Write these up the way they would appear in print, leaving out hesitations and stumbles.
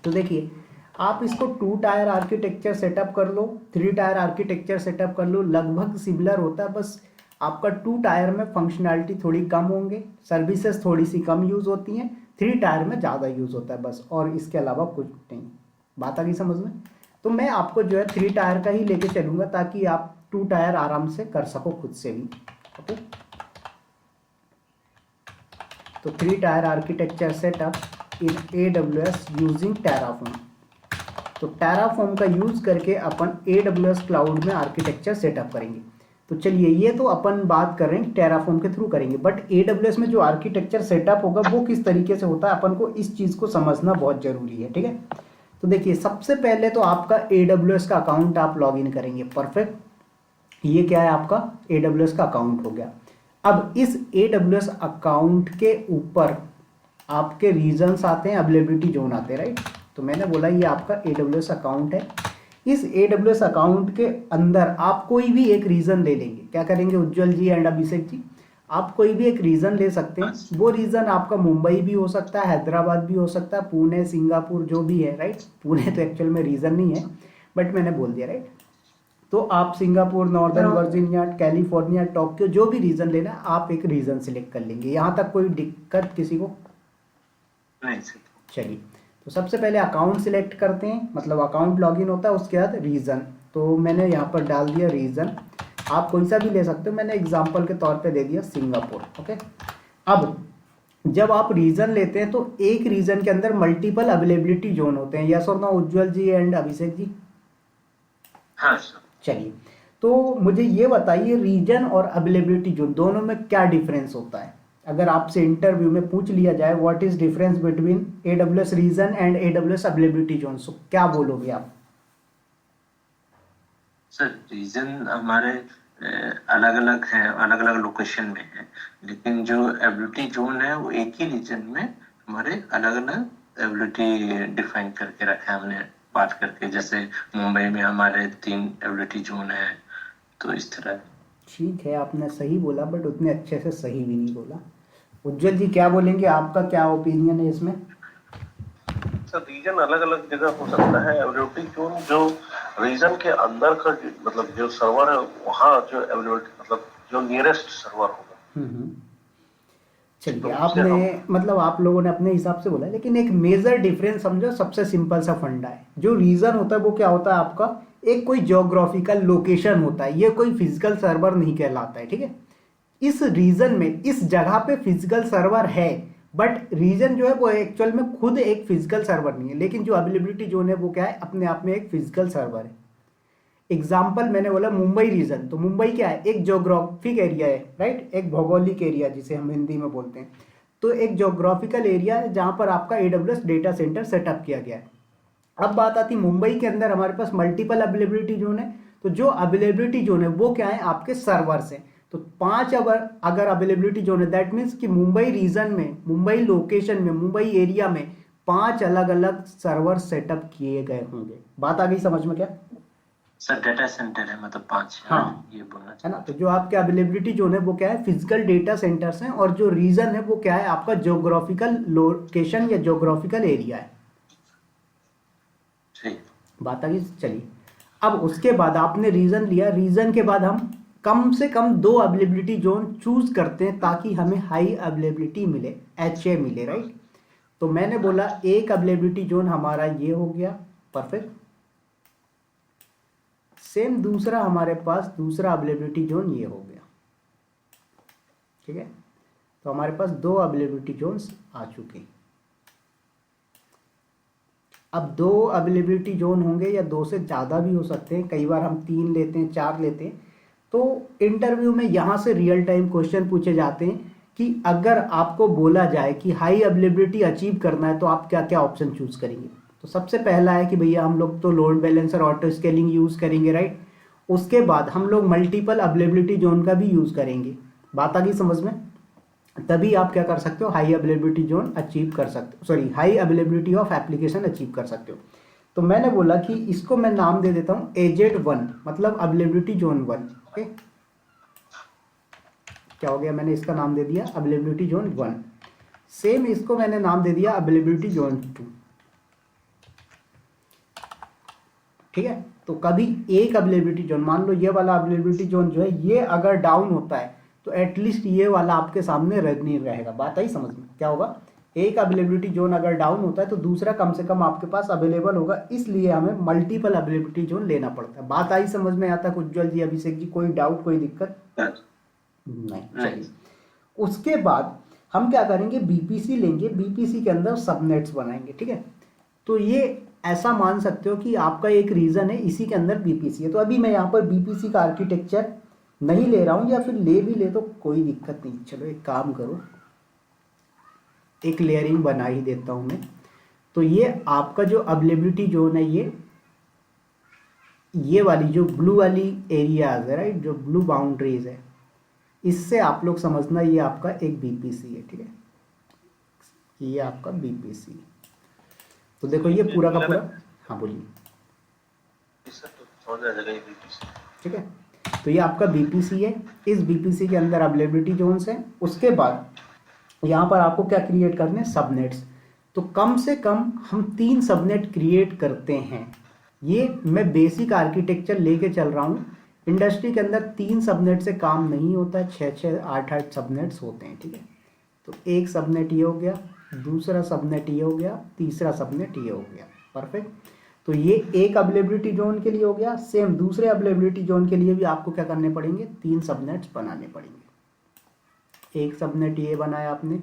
तो देखिए आप इसको 2 टायर आर्किटेक्चर सेटअप कर लो, 3 टायर आर्किटेक्चर सेटअप कर लो, लगभग सिमिलर होता है। बस आपका 2 टायर में फंक्शनैलिटी थोड़ी कम होंगे, सर्विसेज थोड़ी सी कम यूज़ होती हैं, 3 टायर में ज़्यादा यूज़ होता है बस, और इसके अलावा कुछ नहीं। बात आ गई समझ में? तो मैं आपको जो है 3 टायर का ही लेके चलूँगा ताकि आप 2 टायर आराम से कर सको खुद से भी। ओके, तो 3 टायर आर्किटेक्चर सेटअप इन AWS यूजिंग टेराफॉर्म। तो टेराफॉर्म का यूज़ करके अपन AWS क्लाउड में आर्किटेक्चर सेटअप करेंगे। तो चलिए, ये तो अपन बात कर रहे हैं टेराफॉर्म के थ्रू करेंगे, बट AWS में जो आर्किटेक्चर सेटअप होगा वो किस तरीके से होता है, अपन को इस चीज़ को समझना बहुत ज़रूरी है। ठीक है, तो देखिए सबसे पहले तो आपका AWS का अकाउंट आप लॉग इन करेंगे। परफेक्ट, ये क्या है, आपका AWS का अकाउंट हो गया। अब इस AWS अकाउंट के ऊपर आपके रीजन्स आते हैं, अवेलेबिलिटी जोन आते हैं, राइट। तो मैंने बोला ये आपका AWS अकाउंट है। इस AWS अकाउंट के अंदर आप कोई भी एक रीजन ले लेंगे। क्या करेंगे उज्जवल जी एंड अभिषेक जी, आप कोई भी एक रीजन ले सकते हैं। वो रीजन आपका मुंबई भी हो सकता है, हैदराबाद भी हो सकता है, पुणे, सिंगापुर, जो भी है, राइट। पुणे तो एक्चुअल में रीजन नहीं है, बट मैंने बोल दिया, राइट। तो आप Singapore, northern Virginia, California, Tokyo, जो भी रीजन लेना है आप एक रीजन सिलेक्ट कर लेंगे। यहाँ तक कोई दिक्कत किसी को? नहीं सर। चलिए, तो सबसे पहले अकाउंट सिलेक्ट करते हैं, मतलब अकाउंट लॉगिन होता है, उसके बाद रीजन। तो मैंने यहाँ पर डाल दिया रीजन, आप कोई सा भी ले सकते हो, मैंने एग्जांपल के तौर पे दे दिया सिंगापुर। ओके, अब जब आप रीजन लेते हैं तो एक रीजन के अंदर मल्टीपल अवेलेबिलिटी जोन होते हैं, यस और no Ujjwal ji and Abhishek ji? हाँ सर। चलिए, तो मुझे ये बताइए रीजन और अवेलेबिलिटी जोन दोनों में क्या डिफरेंस होता है? अगर आपसे इंटरव्यू में पूछ लिया जाए what is difference between AWS region and AWS availability zone, so क्या बोलोगे आप? सर रीजन हमारे अलग अलग है, अलग अलग लोकेशन में है, लेकिन जो एबिलिटी जोन है वो एक ही रीजन में हमारे अलग अलग एबिलिटी डिफाइन करके रखा है हमने बात करके। जैसे मुंबई में हमारे 3 एबिलिटी जोन है, तो इस तरह। ठीक है, आपने सही बोला, बट उतने अच्छे से सही भी नहीं बोला। उज्जवल जी क्या बोलेंगे, आपका क्या ओपिनियन है इसमें? सर रीजन अलग अलग जगह हो सकता है। एबिलिटी जोन जो रीजन के अंदर का मतलब जो सर्वर है वहाँ जो एबिलिटी मतलब जो नियरेस्ट सर्वर होगा। चलिए, तो उससे आपने हम मतलब आप लोगों ने अपने हिसाब से बोला, लेकिन एक मेजर डिफरेंस समझो, सबसे सिंपल सा फंडा है। जो रीजन होता है वो क्या होता है आपका, एक कोई ज्योग्राफिकल लोकेशन होता है, ये कोई फिजिकल सर्वर नहीं कहलाता है। ठीक है, इस रीजन में इस जगह पे फिजिकल सर्वर है, बट रीजन जो है वो एक्चुअल में खुद एक फिजिकल सर्वर नहीं है। लेकिन जो अवेलेबिलिटी जोन है वो क्या है, अपने आप में एक फिजिकल सर्वर है। एग्जाम्पल मैंने बोला मुंबई रीजन, तो मुंबई क्या है, एक ज्योग्राफिक एरिया है, राइट, एक भौगोलिक एरिया जिसे हम हिंदी में बोलते हैं। तो एक ज्योग्राफिकल एरिया है जहां पर आपका AWS डेटा सेंटर सेटअप किया गया है। अब बात आती है मुंबई के अंदर हमारे पास मल्टीपल अवेलेबिलिटी जोन है। तो जो अवेलेबिलिटी जोन है वो क्या है, आपके सर्वर्स हैं। तो 5 अगर अवेलेबिलिटी जोन है, दैट मीन्स कि मुंबई रीजन में, मुंबई लोकेशन में, मुंबई एरिया में 5 अलग अलग सर्वर सेटअप किए गए होंगे। बात आ गई समझ में क्या? सर डेटा सेंटर है मतलब 5 है ना, हाँ, ये बोलना है ना। चाहते तो जो आपके अवेलेबिलिटी जोन है वो क्या है, फिजिकल डेटा सेंटर्स हैं, और जो रीजन है वो क्या है, आपका ज्योग्राफिकल लोकेशन या ज्योग्राफिकल एरिया है। ठीक। बात आ गई। चलिए, अब उसके बाद आपने रीजन लिया, रीजन के बाद हम कम से कम 2 अवेलेबिलिटी जोन चूज करते हैं ताकि हमें हाई अवेलेबिलिटी मिले, HA मिले, राइट। तो मैंने बोला एक अवेलेबिलिटी जोन हमारा ये हो गया, परफेक्ट। सेम दूसरा हमारे पास दूसरा अवेलेबिलिटी जोन ये हो गया, ठीक है। तो हमारे पास 2 अवेलेबिलिटी जोन्स आ चुके। अब 2 अवेलेबिलिटी जोन होंगे या 2 से ज़्यादा भी हो सकते हैं, कई बार हम 3 लेते हैं, 4 लेते हैं। तो इंटरव्यू में यहाँ से रियल टाइम क्वेश्चन पूछे जाते हैं कि अगर आपको बोला जाए कि हाई अवेलेबिलिटी अचीव करना है तो आप क्या क्या ऑप्शन चूज करेंगे। तो सबसे पहला है कि भैया हम लोग तो load balancer auto scaling use करेंगे, राइट। उसके बाद हम लोग मल्टीपल अवेलेबिलिटी जोन का भी यूज़ करेंगे। बात आ गई समझ में? तभी आप क्या कर सकते हो, हाई अवेलेबिलिटी जोन अचीव कर सकते हो, sorry high availability of application achieve कर सकते हो। तो मैंने बोला कि इसको मैं नाम दे देता हूँ AZ1, मतलब अवेलेबिलिटी जोन 1। ओके, क्या हो गया, मैंने इसका नाम दे दिया अवेलेबिलिटी जोन 1। सेम इसको मैंने नाम दे दिया अवेलेबिलिटी जोन 2। ठीक है। तो कभी एक अवेलेबिलिटी जोन, मान लो ये वाला अवेलेबिलिटी जोन जो है ये अगर डाउन होता है तो एटलीस्ट ये वाला आपके सामने नहीं रहेगा। बात आई समझ में? क्या होगा, एक अवेलेबिलिटी जोन अगर डाउन होता है तो दूसरा कम से कम आपके पास अवेलेबल होगा, इसलिए हमें मल्टीपल अवेलेबिलिटी जोन लेना पड़ता है। बात आई समझ में? आता है उज्जवल जी, अभिषेक जी, कोई डाउट, कोई दिक्कत नहीं? चलिए, उसके बाद हम क्या करेंगे, बीपीसी लेंगे, बीपीसी के अंदर सबनेट्स बनाएंगे। ठीक है, तो ये ऐसा मान सकते हो कि आपका एक रीजन है, इसी के अंदर बीपीसी है। तो अभी मैं यहाँ पर बीपीसी का आर्किटेक्चर नहीं ले रहा हूँ, या फिर ले भी ले तो कोई दिक्कत नहीं। चलो एक काम करो, एक लेयरिंग बना ही देता हूँ मैं। तो ये आपका जो अवेलेबिलिटी जोन है, ये वाली जो ब्लू वाली एरियाज है, राइट, जो ब्लू बाउंड्रीज है, इससे आप लोग समझना ये आपका एक बीपीसी है। ठीक है, ये आपका बीपीसी है। तो देखो ये पूरा का पूरा, हाँ बोलिए। ठीक है, तो ये आपका बीपीसी है, इस बीपीसी के अंदर अवेलेबिलिटी जोन्स हैं। उसके बाद यहाँ पर आपको क्या क्रिएट करने, सबनेट्स। तो कम से कम हम 3 सबनेट क्रिएट करते हैं। ये मैं बेसिक आर्किटेक्चर लेके चल रहा हूँ। इंडस्ट्री के अंदर 3 सबनेट से काम नहीं होता है, 6-6, 8-8 सबनेट्स होते हैं। ठीक है, तो एक सबनेट ये हो गया, दूसरा सबनेट ये हो गया, तीसरा सबनेट ये हो गया। परफेक्ट। तो ये एक अवेलेबिलिटी जोन के लिए हो गया। सेम दूसरे अवेलेबिलिटी जोन के लिए भी आपको क्या करने पड़ेंगे, 3 सबनेट्स बनाने पड़ेंगे। एक सबनेट ये बनाया आपने,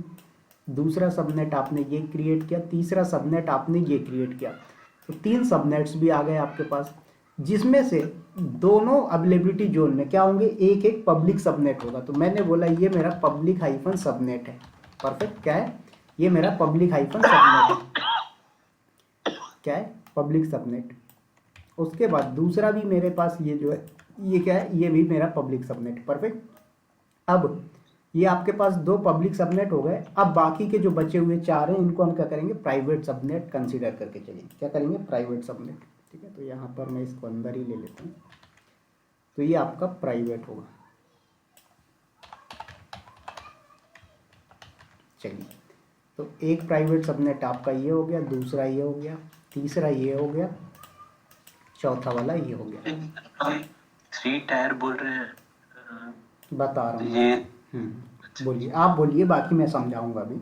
दूसरा सबनेट आपने ये क्रिएट किया, तीसरा सबनेट आपने ये क्रिएट किया। तो 3 सबनेट्स भी आ गए आपके पास, जिसमें से दोनों अवेलेबिलिटी जोन में क्या होंगे, एक एक पब्लिक सबनेट होगा। तो मैंने बोला ये मेरा पब्लिक हाइफन सबनेट है। परफेक्ट, क्या है, ये मेरा पब्लिक हाइफन सबनेट है। क्या है, पब्लिक सबनेट। उसके बाद दूसरा भी मेरे पास ये जो है, ये क्या है, ये भी मेरा पब्लिक सबनेट। परफेक्ट। अब ये आपके पास 2 पब्लिक सबनेट हो गए। अब बाकी के जो बचे हुए 4 हैं, इनको हम क्या करेंगे, प्राइवेट सबनेट कंसीडर करके चलेंगे। क्या करेंगे, प्राइवेट सबनेट। ठीक है, तो यहाँ पर मैं इसको अंदर ही ले लेता हूँ। तो ये आपका प्राइवेट होगा। चलिए, तो एक प्राइवेट सबनेट आपका ये हो गया, दूसरा ये हो गया, तीसरा ये हो गया, चौथा वाला ये हो गया। 3 टायर बोल रहे हैं, बता रहा हूँ ये बोलिए, आप बोलिए, बाकी मैं समझाऊंगा अभी।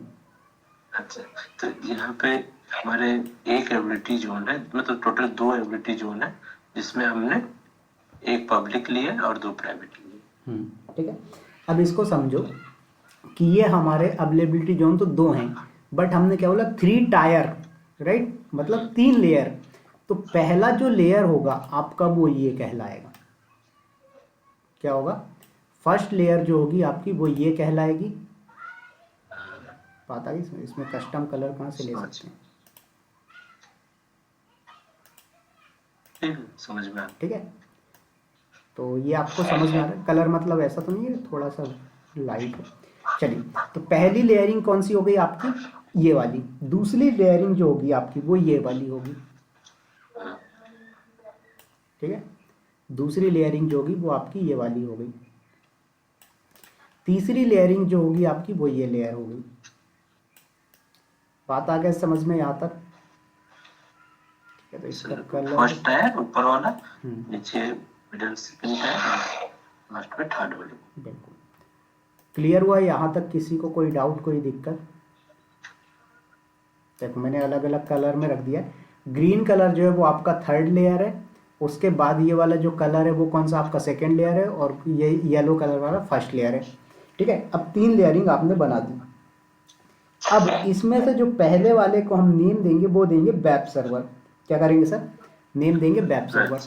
अच्छा, तो यहाँ पे हमारे एक एबिलिटी जोन है, मतलब टोटल 2 एबिलिटी जोन है, जिसमें हमने एक पब्लिक लिया और 2 प्राइवेट लिए। ठीक है, अब इसको समझो कि ये हमारे अवेलेबिलिटी जोन तो 2 हैं, बट हमने क्या बोला, 3 टायर, राइट, मतलब 3 लेयर। तो पहला जो लेयर होगा आपका वो ये कहलाएगा। क्या होगा, फर्स्ट लेयर जो होगी आपकी वो ये कहलाएगी। पता है इसमें कस्टम कलर कहाँ से ले सकते हैं, समझ में आ, ठीक है। तो ये आपको समझ में आ रहा है, कलर मतलब ऐसा तो नहीं है थोड़ा सा लाइट है। चलिए, तो पहली लेयरिंग कौन सी हो गई आपकी, ये वाली। दूसरी लेयरिंग जो होगी आपकी वो ये वाली होगी। ठीक है, दूसरी लेयरिंग जो होगी वो आपकी ये वाली हो गई। तीसरी लेयरिंग जो होगी आपकी वो ये लेयर हो गई। बात आ गया समझ में यहाँ तक? ठीक है, तो इसका कलर फर्स्ट टायर ऊपर वाला, नीचे मिडिल सेकंड टायर, लास्ट में थर्ड वाली। बिल्कुल क्लियर हुआ यहाँ तक? किसी को कोई डाउट, कोई दिक्कत? देखो मैंने अलग अलग कलर में रख दिया है। ग्रीन कलर जो है वो आपका थर्ड लेयर है, उसके बाद ये वाला जो कलर है वो कौन सा आपका सेकेंड लेयर है, और ये येलो कलर वाला फर्स्ट लेयर है। ठीक है, अब 3 लेयरिंग आपने बना दी। अब इसमें से जो पहले वाले को हम नेम देंगे वो देंगे वेब सर्वर। क्या करेंगे सर, नेम देंगे वेब सर्वर।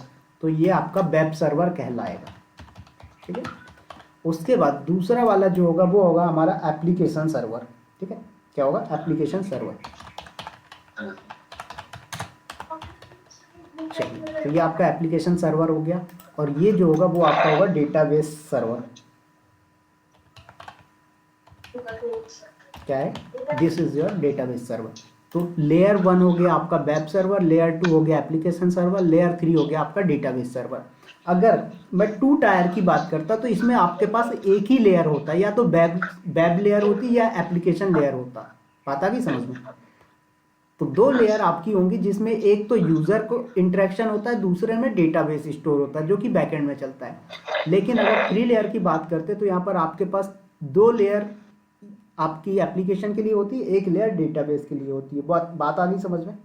तो ये आपका वेब सर्वर कहलाएगा। ठीक है, उसके बाद दूसरा वाला जो होगा वो होगा हमारा एप्लीकेशन सर्वर। ठीक है, क्या होगा, एप्लीकेशन सर्वर। चलिए, तो ये आपका एप्लीकेशन सर्वर हो गया, और ये जो होगा वो आपका होगा डेटाबेस सर्वर। क्या है, this is your database server. तो लेयर 1 हो गया आपका वेब सर्वर, लेयर 2 हो गया एप्लीकेशन सर्वर, लेयर 3 हो गया आपका डेटाबेस सर्वर। अगर मैं 2 टायर की बात करता तो इसमें आपके पास एक ही लेयर होता, या तो वेब लेयर होती या एप्लीकेशन लेयर होता। पता की समझ में? तो दो लेयर आपकी होंगी, जिसमें एक तो यूजर को इंटरेक्शन होता है, दूसरे में डेटाबेस स्टोर होता है जो कि बैकएंड में चलता है। लेकिन अगर 3 लेयर की बात करते हैं तो यहाँ पर आपके पास 2 लेयर आपकी एप्लीकेशन के लिए होती है, एक लेयर डेटाबेस के लिए होती है। बात आ गई समझ में?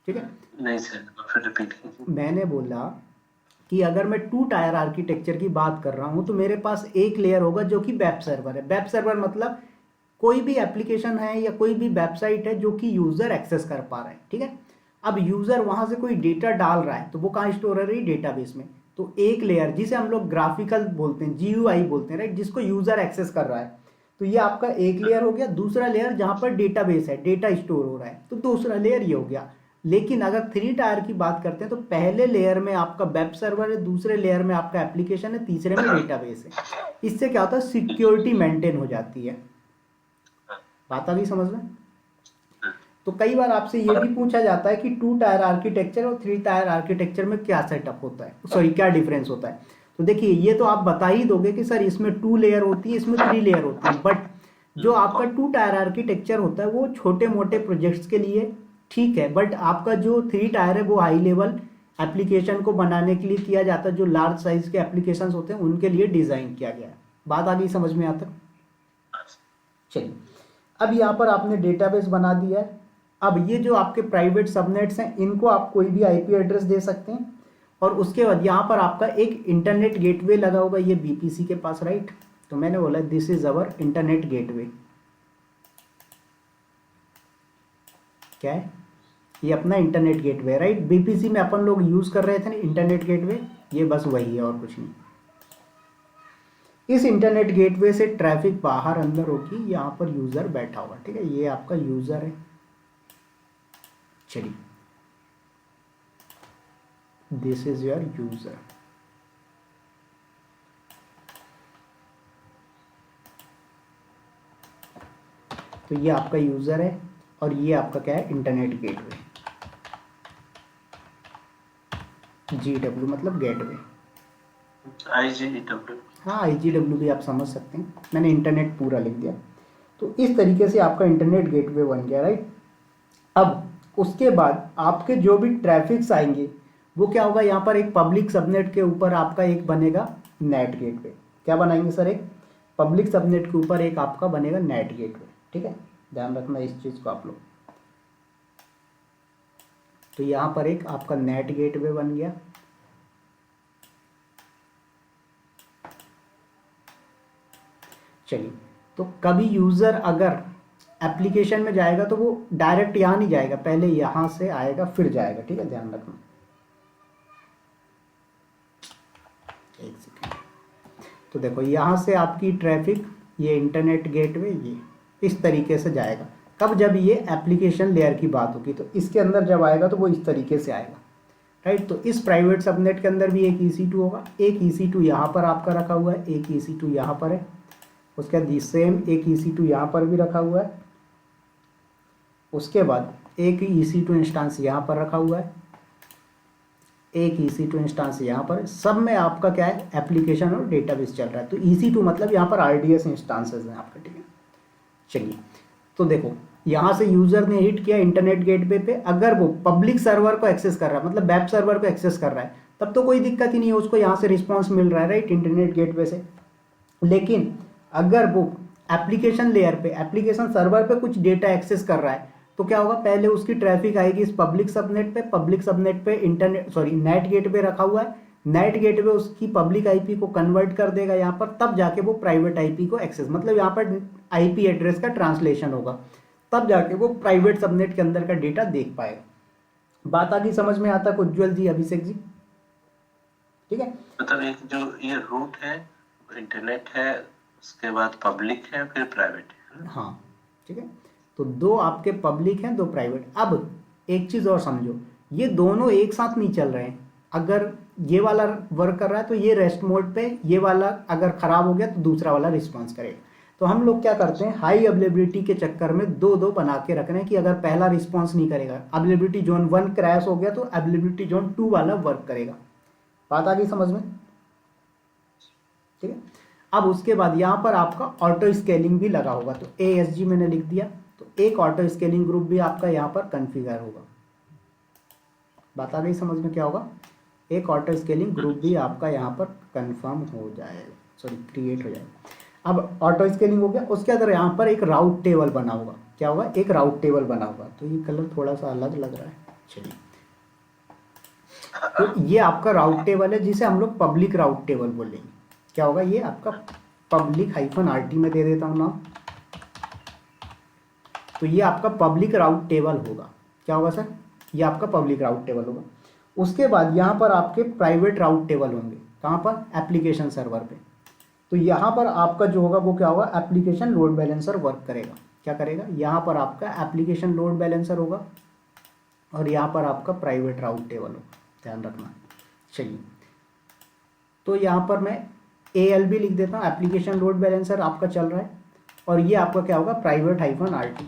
ठीक है, नहीं सर, फिर रिपीट कीजिए। मैंने बोला कि अगर मैं 2 टायर आर्किटेक्चर की बात कर रहा हूं तो मेरे पास एक लेयर होगा जो कि वेब सर्वर है। वेब सर्वर मतलब कोई भी एप्लीकेशन है या कोई भी वेबसाइट है जो कि यूजर एक्सेस कर पा रहा है। ठीक है, अब यूजर वहां से कोई डेटा डाल रहा है तो वो कहाँ स्टोर हो रही है? डेटाबेस में। तो एक लेयर जिसे हम लोग ग्राफिकल बोलते हैं, GUI बोलते हैं, राइट, जिसको यूजर एक्सेस कर रहा है, तो ये आपका एक लेयर हो गया। दूसरा लेयर जहां पर डेटाबेस है, डेटा स्टोर हो रहा है, तो दूसरा लेयर ये हो गया। लेकिन अगर 3 टायर की बात करते हैं तो पहले लेयर में आपका वेब सर्वर है, दूसरे लेयर में आपका एप्लीकेशन है, तीसरे में डेटाबेस है। इससे क्या होता है? सिक्योरिटी मेंटेन हो जाती है। बात आ गई समझ में? तो कई बार आपसे ये भी पूछा जाता है कि 2 टायर आर्किटेक्चर और 3 टायर आर्किटेक्चर में क्या सेटअप होता है, सॉरी क्या डिफरेंस होता है। तो देखिए, ये तो आप बता ही दोगे कि सर इसमें 2 लेयर होती है, इसमें 3 लेयर होती है। बट जो आपका 2 टायर आर्किटेक्चर होता है वो छोटे मोटे प्रोजेक्ट्स के लिए ठीक है, बट आपका जो 3 टायर है वो हाई लेवल एप्लीकेशन को बनाने के लिए किया जाता है, जो लार्ज साइज के एप्लीकेशंस होते हैं उनके लिए डिजाइन किया गया है। बात आ गई समझ में? यहाँ तक चलिए, अब यहाँ पर आपने डेटाबेस बना दिया है। अब ये जो आपके प्राइवेट सबनेट्स हैं इनको आप कोई भी IP एड्रेस दे सकते हैं, और उसके बाद यहाँ पर आपका एक इंटरनेट गेटवे लगा होगा, ये BPC के पास, राइट। तो मैंने बोला this is our internet gateway. क्या है? ये अपना इंटरनेट गेटवे, राइट। BPC में अपन लोग यूज कर रहे थे ना इंटरनेट गेटवे, ये बस वही है और कुछ नहीं। इस इंटरनेट गेटवे से ट्रैफिक बाहर अंदर होगी, यहाँ पर यूजर बैठा हुआ, ठीक है, ये आपका यूजर है। चलिए, दिस इज योर यूजर। तो ये आपका यूजर है और ये आपका क्या है? Internet gateway. GW मतलब गेटवे। IGW। हाँ, IGW भी आप समझ सकते हैं, मैंने इंटरनेट पूरा लिख दिया। तो इस तरीके से आपका इंटरनेट गेटवे बन गया, राइट। अब उसके बाद आपके जो भी ट्रैफिक्स आएंगे वो क्या होगा? यहाँ पर एक पब्लिक सबनेट के ऊपर आपका एक बनेगा नेट गेटवे। क्या बनाएंगे सर? एक पब्लिक सबनेट के ऊपर एक आपका बनेगा नेट गेटवे। ठीक है, ध्यान रखना इस चीज़ को आप लोग। तो यहाँ पर एक आपका नेट गेटवे बन गया। चलिए, तो कभी यूज़र अगर एप्लीकेशन में जाएगा तो वो डायरेक्ट यहाँ नहीं जाएगा, पहले यहाँ से आएगा फिर जाएगा। ठीक है, ध्यान रखना। एक सेकेंड। तो देखो, यहाँ से आपकी ट्रैफिक, ये इंटरनेट गेटवे, ये इस तरीके से जाएगा। कब? जब ये एप्लीकेशन लेयर की बात होगी, तो इसके अंदर जब आएगा तो वो इस तरीके से आएगा, राइट। तो इस प्राइवेट सबनेट के अंदर भी एक EC2 होगा, एक EC2 यहाँ पर आपका रखा हुआ है, एक EC2 यहाँ पर है, उसके बाद सेम एक EC2 यहाँ पर भी रखा हुआ है, उसके बाद एक EC2 इंस्टांस यहाँ पर रखा हुआ है, एक EC2 इंस्टांस यहाँ पर। सब में आपका क्या है? एप्लीकेशन और डेटाबेस चल रहा है। तो EC2 मतलब यहाँ पर RDS इंस्टांसेस हैं आपका। ठीक है, चलिए, तो देखो यहाँ से यूजर ने हिट किया इंटरनेट गेटवे पे। अगर वो पब्लिक सर्वर को एक्सेस कर रहा है, मतलब वेब सर्वर को एक्सेस कर रहा है, तब तो कोई दिक्कत ही नहीं है, उसको यहाँ से रिस्पॉन्स मिल रहा है, राइट, इंटरनेट गेटवे से। लेकिन अगर वो एप्लीकेशन लेयर पे, एप्लीकेशन सर्वर पे कुछ डेटा एक्सेस कर रहा है, तो क्या होगा? पहले उसकी ट्रैफिक आएगी इस पब्लिक सबनेट पे। पब्लिक सबनेट पे नेट गेटवे रखा हुआ है, नेट गेटवे उसकी पब्लिक IP को कन्वर्ट कर देगा यहाँ पर, तब जाके वो प्राइवेट IP को एक्सेस, मतलब यहाँ पर IP एड्रेस का ट्रांसलेशन होगा, तब जाके वो प्राइवेट सबनेट के अंदर का डेटा देख पाएगा। बात आगे समझ में आता है उज्ज्वल जी, अभिषेक जी? ठीक है, मतलब एक जो ये रूट है, इंटरनेट है, उसके बाद पब्लिक है, फिर प्राइवेट है। हाँ, ठीक है। तो 2 आपके पब्लिक हैं, 2 प्राइवेट। अब एक चीज और समझो, ये दोनों एक साथ नहीं चल रहे हैं। अगर ये वाला वर्क कर रहा है तो ये रेस्ट मोड पे, ये वाला अगर खराब हो गया तो दूसरा वाला रिस्पॉन्स करेगा। तो हम लोग क्या करते हैं? हाई अवेलेबिलिटी के चक्कर में 2-2 बना के रख रहे हैं कि अगर पहला रिस्पॉन्स नहीं करेगा, अवेलेबिलिटी जोन 1 क्रैश हो गया तो अवेलेबिलिटी जोन 2 वाला वर्क करेगा। बात आ गई समझ में? ठीक है। अब उसके बाद यहाँ पर आपका ऑटो स्केलिंग भी लगा होगा, तो ASG मैंने लिख दिया, तो एक ऑटो स्केलिंग ग्रुप भी आपका यहाँ पर कॉन्फ़िगर होगा। बात आ गई समझ में क्या होगा? एक ऑटो स्केलिंग ग्रुप भी आपका यहाँ पर कंफर्म हो जाएगा, सॉरी क्रिएट हो जाएगा। अब ऑटो स्केलिंग हो गया, उसके अंदर यहाँ पर एक राउट टेबल बना होगा। क्या होगा? एक राउट टेबल बना होगा। तो ये कलर थोड़ा सा अलग लग रहा है, चलिए। तो ये आपका राउट टेबल है जिसे हम लोग पब्लिक राउट टेबल बोलेंगे। क्या होगा? ये आपका पब्लिक -RT में दे देता हूँ नाम। तो ये आपका पब्लिक राउट टेबल होगा। क्या होगा सर? ये आपका पब्लिक राउट टेबल होगा। उसके बाद यहाँ पर आपके प्राइवेट राउट टेबल होंगे। कहाँ पर? एप्लीकेशन सर्वर पे। तो यहाँ पर आपका जो होगा वो क्या होगा? एप्लीकेशन लोड बैलेंसर वर्क करेगा। क्या करेगा? यहाँ पर आपका एप्लीकेशन लोड बैलेंसर होगा और यहाँ पर आपका प्राइवेट राउट टेबल होगा, ध्यान रखना। चलिए, तो यहाँ पर मैं ALB लिख देता हूँ, एप्लीकेशन लोड बैलेंसर आपका चल रहा है, और ये आपका क्या होगा? Private -RT।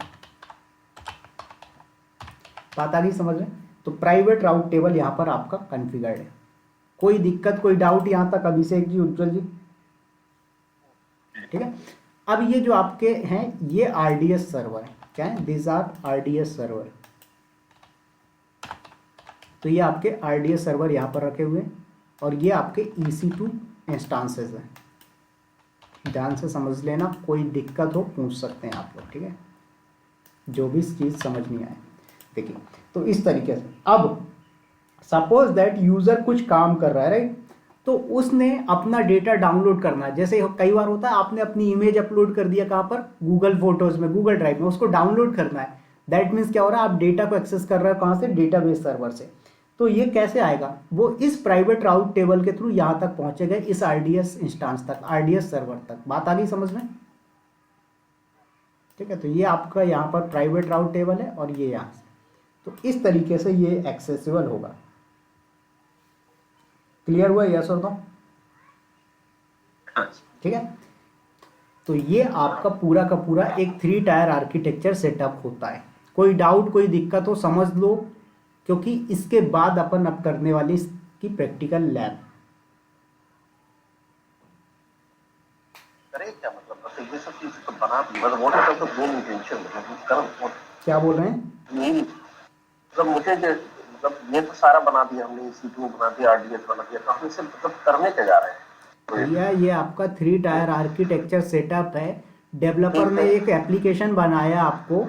बात आ गई समझ में? तो प्राइवेट राउट टेबल यहाँ पर आपका कॉन्फ़िगर्ड है। कोई दिक्कत, कोई डाउट यहाँ तक? अभिषेक जी, उज्जवल जी, ठीक है। अब ये जो आपके हैं ये RDS सर्वर है। क्या है? This are RDS server. तो ये आपके RDS सर्वर यहाँ पर रखे हुए हैं और ये आपके EC2 इंस्टांसेस हैं। ध्यान से समझ लेना, कोई दिक्कत हो पूछ सकते हैं आप लोग, ठीक है, जो भी चीज़ समझ नहीं आए। देखिए, तो इस तरीके से अब सपोज दैट यूज़र कुछ काम कर रहा है, राइट, तो उसने अपना डेटा डाउनलोड करना है। जैसे कई बार होता है आपने अपनी इमेज अपलोड कर दिया कहाँ पर? गूगल फोटोज़ में, गूगल ड्राइव में, उसको डाउनलोड करना है। दैट मीन्स क्या हो रहा है? आप डेटा को एक्सेस कर रहे हो कहाँ से? डेटाबेस सर्वर से। तो ये कैसे आएगा? वो इस प्राइवेट राउट टेबल के थ्रू यहाँ तक पहुँचेगा, इस RDS इंस्टांस तक, RDS सर्वर तक। बात आ गई समझ में? ठीक है, तो ये आपका यहाँ पर प्राइवेट राउट टेबल है और ये यहाँ से, तो इस तरीके से ये एक्सेसिबल होगा। क्लियर हुआ? यस और नो? ठीक है, तो ये आपका पूरा का पूरा एक 3 टायर आर्किटेक्चर सेटअप होता है। कोई डाउट, कोई दिक्कत हो समझ लो, क्योंकि इसके बाद अपन अब करने वाली इसकी प्रैक्टिकल लैब। अरे क्या मतलब ये सब चीज तो बना दी, मतलब what is the main intention, मतलब कर क्या बोल रहे हैं? नहीं, मतलब मुझे मतलब ये तो सारा बना दिया हमने, EC2 बना दिया, RDS बना दिया, तो हम इसे मतलब करने क्या जा रहे हैं? भैया ये आपका 3 टायर आर्किटेक्चर सेटअप है। डेवलपर ने एक एप्लीकेशन बनाया आपको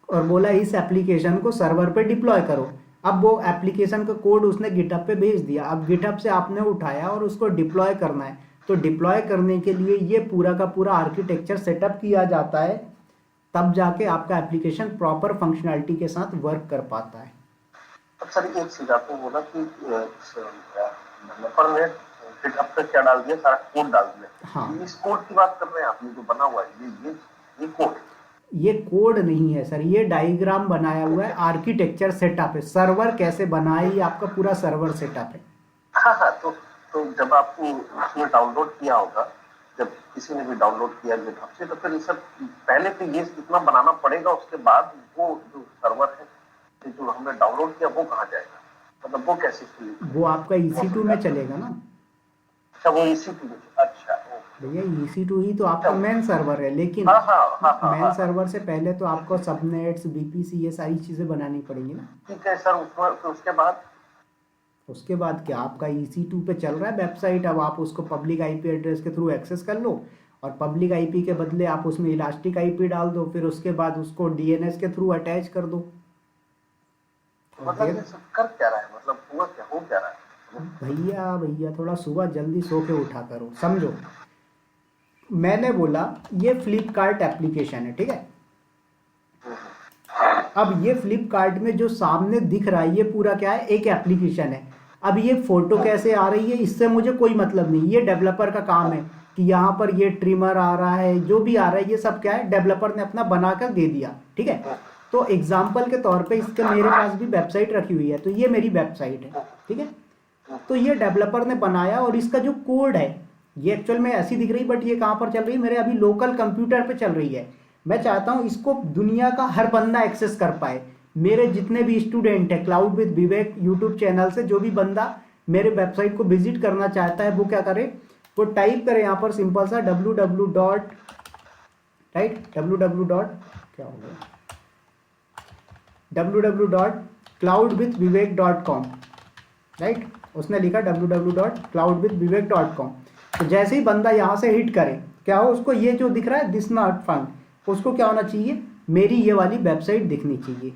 और बोला इस एप्लीकेशन को सर्वर पे डिप्लॉय करो। अब वो एप्लीकेशन का कोड उसने गिटहब पे भेज दिया। अब गिटहब से आपने उठाया और उसको डिप्लॉय करना है। तो डिप्लॉय करने के लिए ये पूरा का पूरा आर्किटेक्चर सेटअप किया जाता है, तब जाके आपका एप्लीकेशन प्रॉपर फंक्शनैलिटी के साथ वर्क कर पाता है। अब सर एक चीज आपने बोला कि डेवलपर ने गिटहब पे क्या डाल दिया? सारा कोड डाल दिया। हाँ, इस कोड की बात कर रहे हैं आप, ये जो बना हुआ है, ये कोड? ये कोड नहीं है सर, ये डायग्राम बनाया हुआ है, आर्किटेक्चर सेटअप है। सर्वर कैसे बनाए, ये आपका पूरा सर्वर सेटअप है। हाँ हाँ, तो जब आपने उसमें डाउनलोड किया होगा, जब किसी ने भी डाउनलोड किया गिटहब से, तो फिर सब पहले तो ये इतना बनाना पड़ेगा, उसके बाद वो जो सर्वर है जो हमने डाउनलोड किया वो कहाँ जाएगा, मतलब वो कैसे? वो आपका EC2 में चलेगा ना। अच्छा, वो EC2 में? अच्छा भैया EC2 ही तो आपका मेन सर्वर है, लेकिन मेन सर्वर से पहले तो आपको सबनेट्स, BPC, ये सारी चीजें बनानी पड़ेंगी ना। ठीक है सर, उसके बाद क्या आपका EC2 पे चल रहा है वेबसाइट, अब आप उसको पब्लिक IP एड्रेस के थ्रू एक्सेस कर लो और पब्लिक IP के बदले आप उसमें इलास्टिक IP डाल दो, फिर उसके बाद उसको DNS के थ्रू अटैच कर दो। मतलब ये सब कर क्या रहा है, मतलब हुआ क्या, हो क्या रहा है? भैया थोड़ा सुबह जल्दी सो के उठा करो, समझो। मैंने बोला ये फ्लिपकार्ट एप्लीकेशन है, ठीक है। अब ये फ्लिपकार्ट में जो सामने दिख रहा है ये पूरा क्या है? एक एप्लीकेशन है। अब ये फोटो कैसे आ रही है इससे मुझे कोई मतलब नहीं, ये डेवलपर का काम है कि यहाँ पर ये ट्रिमर आ रहा है, जो भी आ रहा है ये सब क्या है? डेवलपर ने अपना बनाकर दे दिया, ठीक है। तो एग्जाम्पल के तौर पे इसके मेरे पास भी वेबसाइट रखी हुई है, तो ये मेरी वेबसाइट है, ठीक है। तो ये डेवलपर ने बनाया और इसका जो कोड है ये एक्चुअल में ऐसी दिख रही, बट ये कहाँ पर चल रही है? मेरे अभी लोकल कंप्यूटर पे चल रही है। मैं चाहता हूँ इसको दुनिया का हर बंदा एक्सेस कर पाए। मेरे जितने भी स्टूडेंट है cloud with Vivek YouTube channel से, जो भी बंदा मेरे वेबसाइट को विजिट करना चाहता है वो क्या करे? वो टाइप करे यहाँ पर सिंपल सा www. क्या हो गया? www.cloudwithvivek.com, राइट, उसने लिखा www.cloudwithvivek.com। तो जैसे ही बंदा यहाँ से हिट करे, क्या हो, उसको ये जो दिख रहा है दिस नॉट फाउंड, उसको क्या होना चाहिए, मेरी ये वाली वेबसाइट दिखनी चाहिए,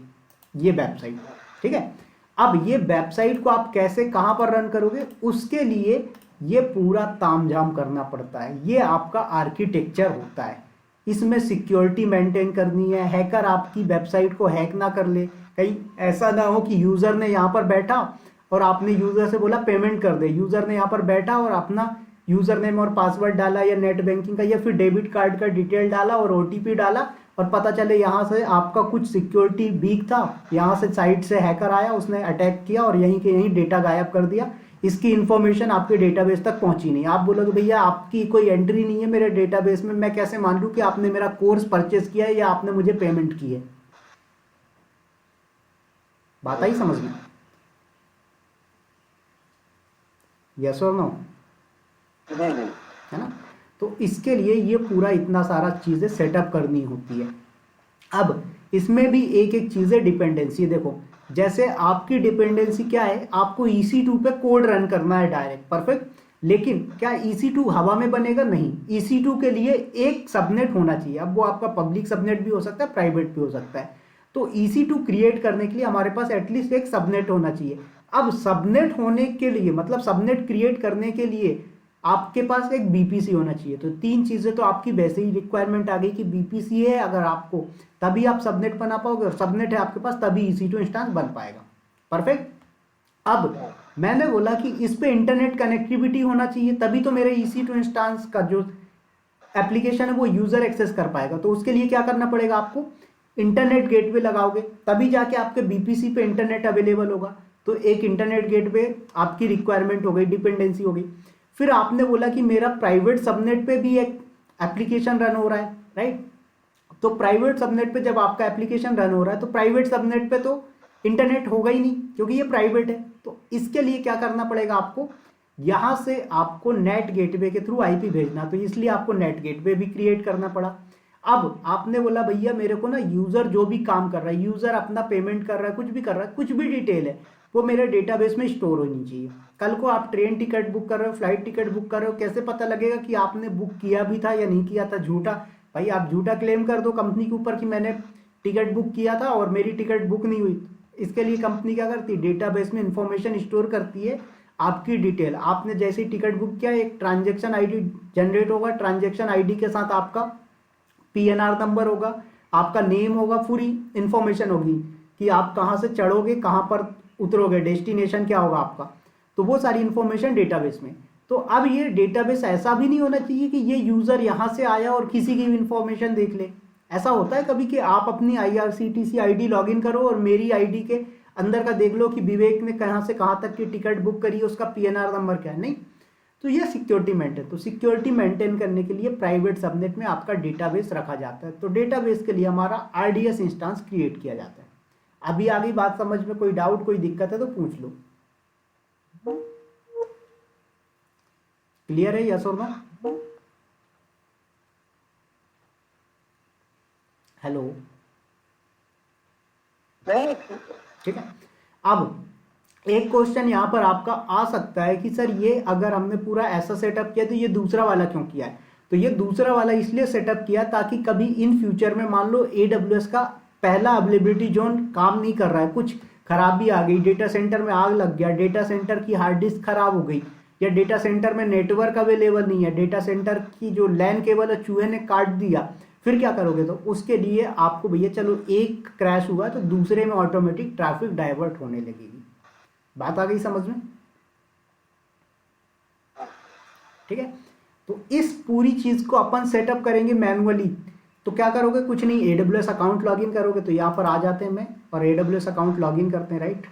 ये वेबसाइट, ठीक है। अब ये वेबसाइट को आप कैसे कहाँ पर रन करोगे, उसके लिए ये पूरा तामझाम करना पड़ता है। ये आपका आर्किटेक्चर होता है, इसमें सिक्योरिटी मेंटेन करनी है, हैकर आपकी वेबसाइट को हैक ना कर ले, कहीं ऐसा ना हो कि यूज़र ने यहाँ पर बैठा और आपने यूज़र से बोला पेमेंट कर दे, यूज़र ने यहाँ पर बैठा और अपना यूज़र नेम और पासवर्ड डाला या नेट बैंकिंग का या फिर डेबिट कार्ड का डिटेल डाला और OTP डाला और पता चले यहाँ से आपका कुछ सिक्योरिटी वीक था, यहाँ से साइट से हैकर आया, उसने अटैक किया और यहीं के यहीं डेटा गायब कर दिया, इसकी इन्फॉर्मेशन आपके डेटाबेस तक पहुंची नहीं। आप बोलोगे भैया आपकी कोई एंट्री नहीं है मेरे डेटाबेस में, मैं कैसे मान लूँ कि आपने मेरा कोर्स परचेज किया है या आपने मुझे पेमेंट की है। बात आई समझ में? यस और नो, है ना। तो इसके लिए ये पूरा इतना सारा चीज़ें सेटअप करनी होती है। अब इसमें भी एक एक चीज़ें डिपेंडेंसी, देखो जैसे आपकी डिपेंडेंसी क्या है, आपको EC2 पे कोड रन करना है डायरेक्ट, परफेक्ट, लेकिन क्या EC2 हवा में बनेगा? नहीं, EC2 के लिए एक सबनेट होना चाहिए। अब वो आपका पब्लिक सबनेट भी हो सकता है, प्राइवेट भी हो सकता है। तो EC2 क्रिएट करने के लिए हमारे पास एटलीस्ट एक सबनेट होना चाहिए। अब सबनेट होने के लिए, मतलब सबनेट क्रिएट करने के लिए आपके पास एक BPC होना चाहिए। तो तीन चीज़ें तो आपकी वैसे ही रिक्वायरमेंट आ गई कि BPC है अगर आपको, तभी आप सबनेट बना पाओगे, और सबनेट है आपके पास तभी EC2 इंस्टांस बन पाएगा, परफेक्ट। अब मैंने बोला कि इस पे इंटरनेट कनेक्टिविटी होना चाहिए, तभी तो मेरे EC2 इंस्टांस का जो एप्लीकेशन है वो यूज़र एक्सेस कर पाएगा। तो उसके लिए क्या करना पड़ेगा, आपको इंटरनेट गेटवे लगाओगे, तभी जाके आपके BPC पे इंटरनेट अवेलेबल होगा। तो एक इंटरनेट गेटवे आपकी रिक्वायरमेंट हो गई, डिपेंडेंसी हो गई। फिर आपने बोला कि मेरा प्राइवेट सबनेट पे भी एक एप्लीकेशन रन हो रहा है, राइट। तो प्राइवेट सबनेट पे जब आपका एप्लीकेशन रन हो रहा है तो प्राइवेट सबनेट पे तो इंटरनेट होगा ही नहीं क्योंकि ये प्राइवेट है। तो इसके लिए क्या करना पड़ेगा आपको, यहाँ से आपको नेट गेटवे के थ्रू IP भेजना, तो इसलिए आपको नेट गेटवे भी क्रिएट करना पड़ा। अब आपने बोला भैया मेरे को ना यूज़र जो भी काम कर रहा है, यूज़र अपना पेमेंट कर रहा है, कुछ भी कर रहा है, कुछ भी डिटेल है वो मेरे डेटाबेस में स्टोर होनी चाहिए। कल को आप ट्रेन टिकट बुक कर रहे हो, फ्लाइट टिकट बुक कर रहे हो, कैसे पता लगेगा कि आपने बुक किया भी था या नहीं किया था? झूठा, भाई आप झूठा क्लेम कर दो कंपनी के ऊपर कि मैंने टिकट बुक किया था और मेरी टिकट बुक नहीं हुई। इसके लिए कंपनी क्या करती है, डेटाबेस में इंफॉर्मेशन स्टोर करती है आपकी डिटेल। आपने जैसे ही टिकट बुक किया एक ट्रांजेक्शन ID जनरेट होगा, ट्रांजेक्शन ID के साथ आपका PNR नंबर होगा, आपका नेम होगा, पूरी इंफॉर्मेशन होगी कि आप कहाँ से चढ़ोगे, कहाँ पर उतरोगे, डेस्टिनेशन क्या होगा आपका, तो वो सारी इंफॉर्मेशन डेटाबेस में। तो अब ये डेटाबेस ऐसा भी नहीं होना चाहिए कि ये यूज़र यहाँ से आया और किसी की भी इंफॉर्मेशन देख ले। ऐसा होता है कभी कि आप अपनी IRCTC ID लॉगिन करो और मेरी ID के अंदर का देख लो कि विवेक ने कहाँ से कहाँ तक की टिकट बुक करी है, उसका PNR नंबर क्या है, नहीं। तो ये सिक्योरिटी मेंटेन, तो सिक्योरिटी मेंटेन करने के लिए प्राइवेट सबनेट में आपका डेटाबेस रखा जाता है। तो डेटाबेस के लिए हमारा RDS इंस्टांस क्रिएट किया जाता है। अभी आ गई बात समझ में? कोई डाउट, कोई दिक्कत है तो पूछ लो। क्लियर है, यस और नो? हेलो, ठीक है। अब एक क्वेश्चन यहाँ पर आपका आ सकता है कि सर ये अगर हमने पूरा ऐसा सेटअप किया तो ये दूसरा वाला क्यों किया है? तो ये दूसरा वाला इसलिए सेटअप किया ताकि कभी इन फ्यूचर में मान लो AWS का पहला अवेलेबिलिटी जोन काम नहीं कर रहा है, कुछ खराबी आ गई, डेटा सेंटर में आग लग गया, डेटा सेंटर की हार्ड डिस्क खराब हो गई, या डेटा सेंटर में नेटवर्क अवेलेबल नहीं है, डेटा सेंटर की जो लैन केबल है चूहे ने काट दिया, फिर क्या करोगे? तो उसके लिए आपको भैया चलो एक क्रैश हुआ तो दूसरे में ऑटोमेटिक ट्रैफिक डाइवर्ट होने लगेगी। बात आ गई समझ में? ठीक है। तो इस पूरी चीज को अपन सेटअप करेंगे मैनुअली। तो क्या करोगे? कुछ नहीं, AWS अकाउंट लॉगिन करोगे। तो यहां पर आ जाते हैं मैं और AWS अकाउंट लॉगिन करते हैं, राइट।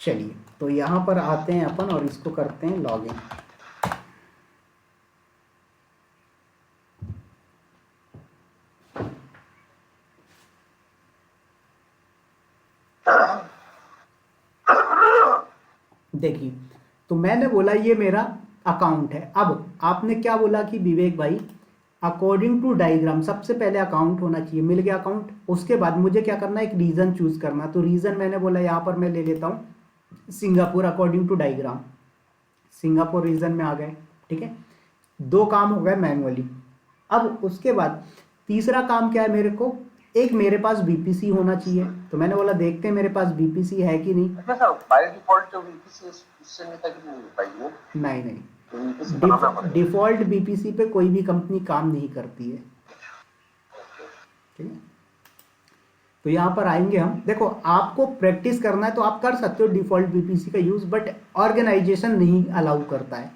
चलिए, तो यहां पर आते हैं अपन और इसको करते हैं लॉगिन। देखिए, तो मैंने बोला ये मेरा अकाउंट है। अब आपने क्या बोला कि विवेक भाई अकॉर्डिंग टू डायग्राम सबसे पहले अकाउंट होना चाहिए, मिल गया अकाउंट। उसके बाद मुझे क्या करना है, एक रीजन चूज करना। तो रीजन मैंने बोला यहाँ पर मैं ले लेता हूँ Singapore according to diagram, Singapore region में आ गए। ठीक है, 2 काम हो गए मैनुअली। अब उसके बाद तीसरा काम क्या है मेरे को, एक मेरे पास बीपीसी होना चाहिए। तो मैंने बोला देखते हैं मेरे पास बीपीसी है कि नहीं। अच्छा सर, बाय डिफॉल्ट जो VPC इससे नेतागिरी नहीं हो पाएगी वो, नहीं नहीं, तो VPC बनाना पड़ेगा। डिफॉल्ट बीपीसी पे कोई भी कंपनी काम नहीं करती है। ठीक है, तो यहाँ पर आएंगे हम। देखो आपको प्रैक्टिस करना है तो आप कर सकते हो डिफॉल्ट बीपीसी का यूज, बट ऑर्गेनाइजेशन नहीं अलाउ करता है,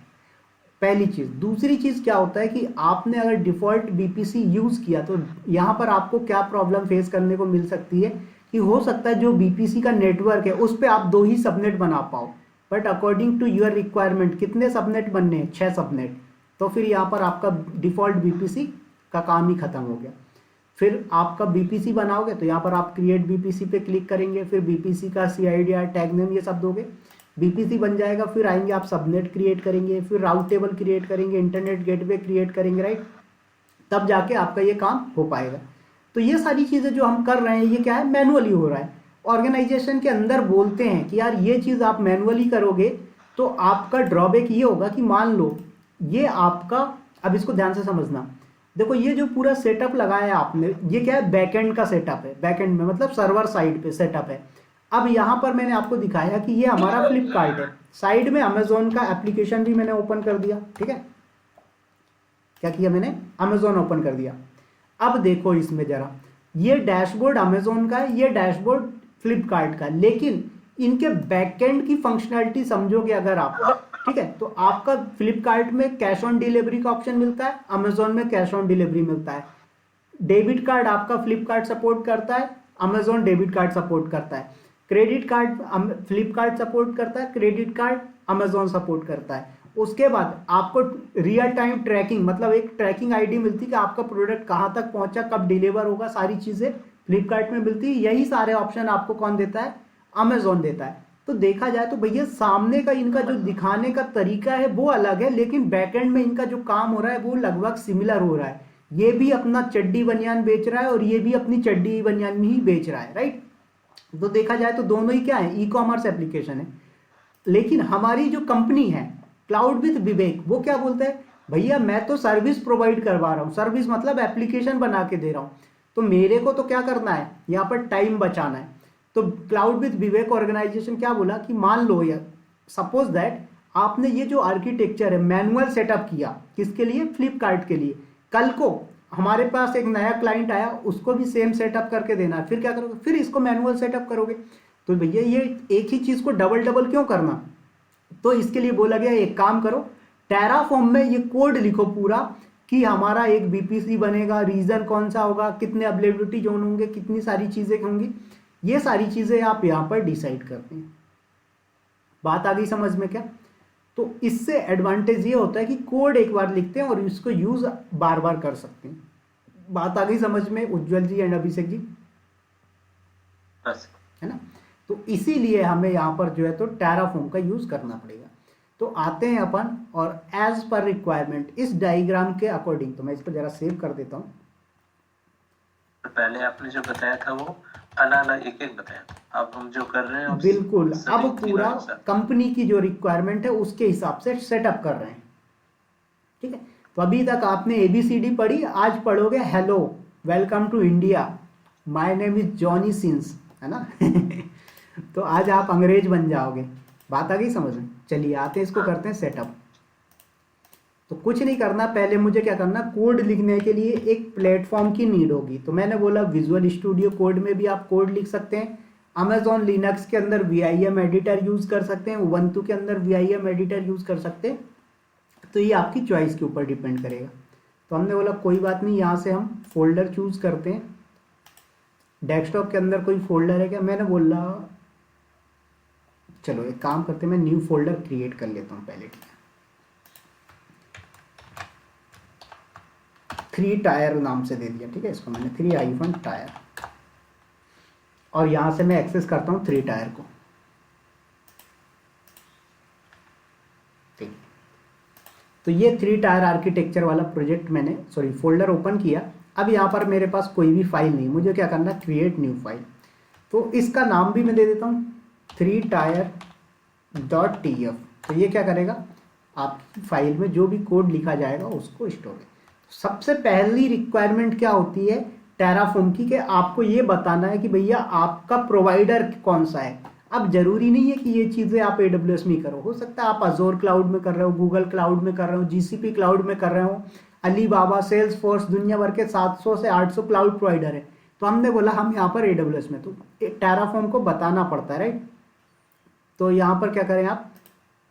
पहली चीज। दूसरी चीज क्या होता है कि आपने अगर डिफॉल्ट बीपीसी यूज किया तो यहाँ पर आपको क्या प्रॉब्लम फेस करने को मिल सकती है कि हो सकता है जो बीपीसी का नेटवर्क है उस पर आप 2 ही सबनेट बना पाओ, but according to your requirement कितने सबनेट बनने हैं, 6 सबनेट। तो फिर यहाँ पर आपका डिफॉल्ट बीपीसी का काम ही खत्म हो गया। फिर आपका बीपीसी बनाओगे तो यहाँ पर आप क्रिएट बीपीसी पे क्लिक करेंगे, फिर बीपीसी का CIDR टैग नेम ये सब दोगे, बीपीसी बन जाएगा। फिर आएंगे आप सबनेट क्रिएट करेंगे, फिर राउट टेबल क्रिएट करेंगे, इंटरनेट गेटवे क्रिएट करेंगे, राइट, तब जाके आपका ये काम हो पाएगा। तो ये सारी चीज़ें जो हम कर रहे हैं ये क्या है, मैनुअली हो रहा है। ऑर्गेनाइजेशन के अंदर बोलते हैं कि यार ये चीज़ आप मैनुअली करोगे तो आपका ड्रॉबैक ये होगा कि मान लो ये आपका, अब इसको ध्यान से समझना, देखो ये जो पूरा सेटअप लगाया है आपने, ये क्या है, बैकएंड का सेटअप है। बैकएंड में मतलब सर्वर साइड पे सेटअप है। अब यहाँ पर मैंने आपको दिखाया कि ये हमारा फ्लिपकार्ट है, साइड में अमेजोन का एप्लीकेशन भी मैंने ओपन कर दिया। ठीक है, क्या किया मैंने, अमेजोन ओपन कर दिया। अब देखो इसमें जरा, ये डैशबोर्ड अमेजोन का है, ये डैशबोर्ड फ्लिपकार्ट का, लेकिन इनके बैकएंड की फंक्शनैलिटी समझोगे अगर आप, ठीक है, तो आपका फ्लिपकार्ट में कैश ऑन डिलीवरी का ऑप्शन मिलता है, अमेजोन में कैश ऑन डिलीवरी मिलता है। डेबिट कार्ड आपका फ्लिपकार्ट सपोर्ट करता है, अमेजोन डेबिट कार्ड सपोर्ट करता है। क्रेडिट कार्ड फ्लिपकार्ट सपोर्ट करता है, क्रेडिट कार्ड अमेजोन सपोर्ट करता है। उसके बाद आपको रियल टाइम ट्रैकिंग, मतलब एक ट्रैकिंग आईडी मिलती है कि आपका प्रोडक्ट कहाँ तक पहुंचा, कब डिलीवर होगा, सारी चीज़ें फ्लिपकार्ट में मिलती है। यही सारे ऑप्शन आपको कौन देता है, अमेजोन देता है। तो देखा जाए तो भैया सामने का इनका जो दिखाने का तरीका है वो अलग है, लेकिन बैकएंड में इनका जो काम हो रहा है वो लगभग सिमिलर हो रहा है। ये भी अपना चड्डी बनियान बेच रहा है और ये भी अपनी चड्डी बनियान ही बेच रहा है, राइट। तो देखा जाए तो दोनों ही क्या है, ई कॉमर्स एप्लीकेशन है। लेकिन हमारी जो कंपनी है क्लाउड विद विवेक, वो क्या बोलता है, भैया मैं तो सर्विस प्रोवाइड करवा रहा हूँ, सर्विस मतलब एप्लीकेशन बना के दे रहा हूँ, तो मेरे को तो क्या करना है, यहाँ पर टाइम बचाना है। तो क्लाउड विद विवेक ऑर्गेनाइजेशन क्या बोला कि मान लो यार, सपोज दैट आपने ये जो आर्किटेक्चर है मैनुअल सेटअप किया, किसके लिए, फ्लिपकार्ट के लिए। कल को हमारे पास एक नया क्लाइंट आया, उसको भी सेम सेटअप करके देना है, फिर क्या करोगे, फिर इसको मैनुअल सेटअप करोगे। तो भैया ये एक ही चीज को डबल डबल क्यों करना। तो इसके लिए बोला गया एक काम करो, टेराफॉर्म में ये कोड लिखो पूरा कि हमारा एक बीपीसी बनेगा, रीजन कौन सा होगा, कितने अवेलेबिलिटी जोन होंगे, कितनी सारी चीजें होंगी, ये सारी चीजें आप यहाँ पर डिसाइड करते हैं। बात आ गई समझ में क्या। तो इससे एडवांटेज ये होता है कि कोड एक बार लिखते हैं और इसको यूज बार बार कर सकते हैं। बात आ गई समझ में उज्जवल जी एंड अभिषेक जी, है ना। तो इसीलिए हमें यहाँ पर जो है तो टेराफॉर्म का यूज करना पड़ेगा। तो आते हैं अपन और एज पर रिक्वायरमेंट इस डायग्राम के अकॉर्डिंग, तो मैं इसको जरा सेव कर देता हूँ। पहले आपने जो बताया था वो अलग अलग एक एक बताया, अब हम जो कर रहे हैं बिल्कुल, अब पूरा कंपनी की जो रिक्वायरमेंट है उसके हिसाब से सेटअप कर रहे हैं। ठीक है, तो अभी तक आपने ABCD पढ़ी, आज पढ़ोगे hello welcome to India, my name is Johnny Sins, है ना। तो आज आप अंग्रेज बन जाओगे। बात आ गई समझ में। चलिए आते हैं, इसको करते हैं सेटअप। तो कुछ नहीं करना, पहले मुझे क्या करना, कोड लिखने के लिए एक प्लेटफॉर्म की नीड होगी। तो मैंने बोला विजुअल स्टूडियो कोड में भी आप कोड लिख सकते हैं, अमेजॉन लिनक्स के अंदर VIM एडिटर यूज कर सकते हैं, उबंटू के अंदर VIM एडिटर यूज कर सकते हैं। तो ये आपकी चॉइस के ऊपर डिपेंड करेगा। तो हमने बोला कोई बात नहीं, यहाँ से हम फोल्डर चूज करते हैं। डेस्कटॉप के अंदर कोई फोल्डर है क्या, मैंने बोला चलो एक काम करते हैं, मैं न्यू फोल्डर क्रिएट कर लेता हूँ पहले। ठीक है, 3 टायर नाम से दे दिया। ठीक है, इसको मैंने 3 टायर, और यहां से मैं एक्सेस करता हूं 3 टायर को। ठीक, तो ये 3 टायर आर्किटेक्चर वाला प्रोजेक्ट मैंने फोल्डर ओपन किया। अब यहाँ पर मेरे पास कोई भी फाइल नहीं, मुझे क्या करना है, क्रिएट न्यू फाइल। तो इसका नाम भी मैं दे देता हूँ 3tire.tf। तो ये क्या करेगा, आपकी फाइल में जो भी कोड लिखा जाएगा उसको स्टोर है। सबसे पहली रिक्वायरमेंट क्या होती है टेराफॉर्म की, कि आपको ये बताना है कि भैया आपका प्रोवाइडर कौन सा है। अब जरूरी नहीं है कि ये चीज़ें आप AWS में करो, हो सकता है आप अजोर क्लाउड में कर रहे हो, गूगल क्लाउड में कर रहे हो, GCP क्लाउड में कर रहे हो, अलीबाबा, सेल्सफोर्स, दुनिया भर के 700 से 800 क्लाउड प्रोवाइडर है। तो हमने बोला हम यहाँ पर AWS में, तो टेराफॉर्म को बताना पड़ता है, राइट। तो यहाँ पर क्या करें, आप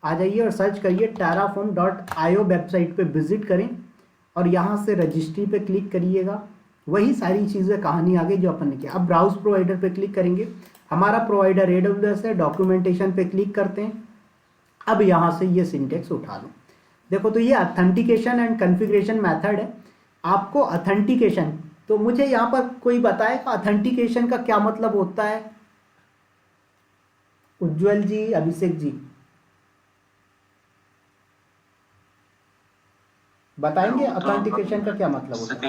आ जाइए और सर्च करिए terraform.io वेबसाइट पे विजिट करें और यहाँ से रजिस्ट्री पे क्लिक करिएगा। वही सारी चीज़ें कहानी आगे जो अपन ने किया। अब ब्राउज प्रोवाइडर पे क्लिक करेंगे, हमारा प्रोवाइडर AWS है, डॉक्यूमेंटेशन पे क्लिक करते हैं। अब यहाँ से ये सिंटेक्स उठा लो, देखो तो ये ऑथेंटिकेशन एंड कॉन्फ़िगरेशन मेथड है। आपको ऑथेंटिकेशन, तो मुझे यहाँ पर कोई बताएगा ऑथेंटिकेशन का क्या मतलब होता है? उज्जवल जी, अभिषेक जी बताएंगे ऑथेंटिकेशन का क्या मतलब होता है?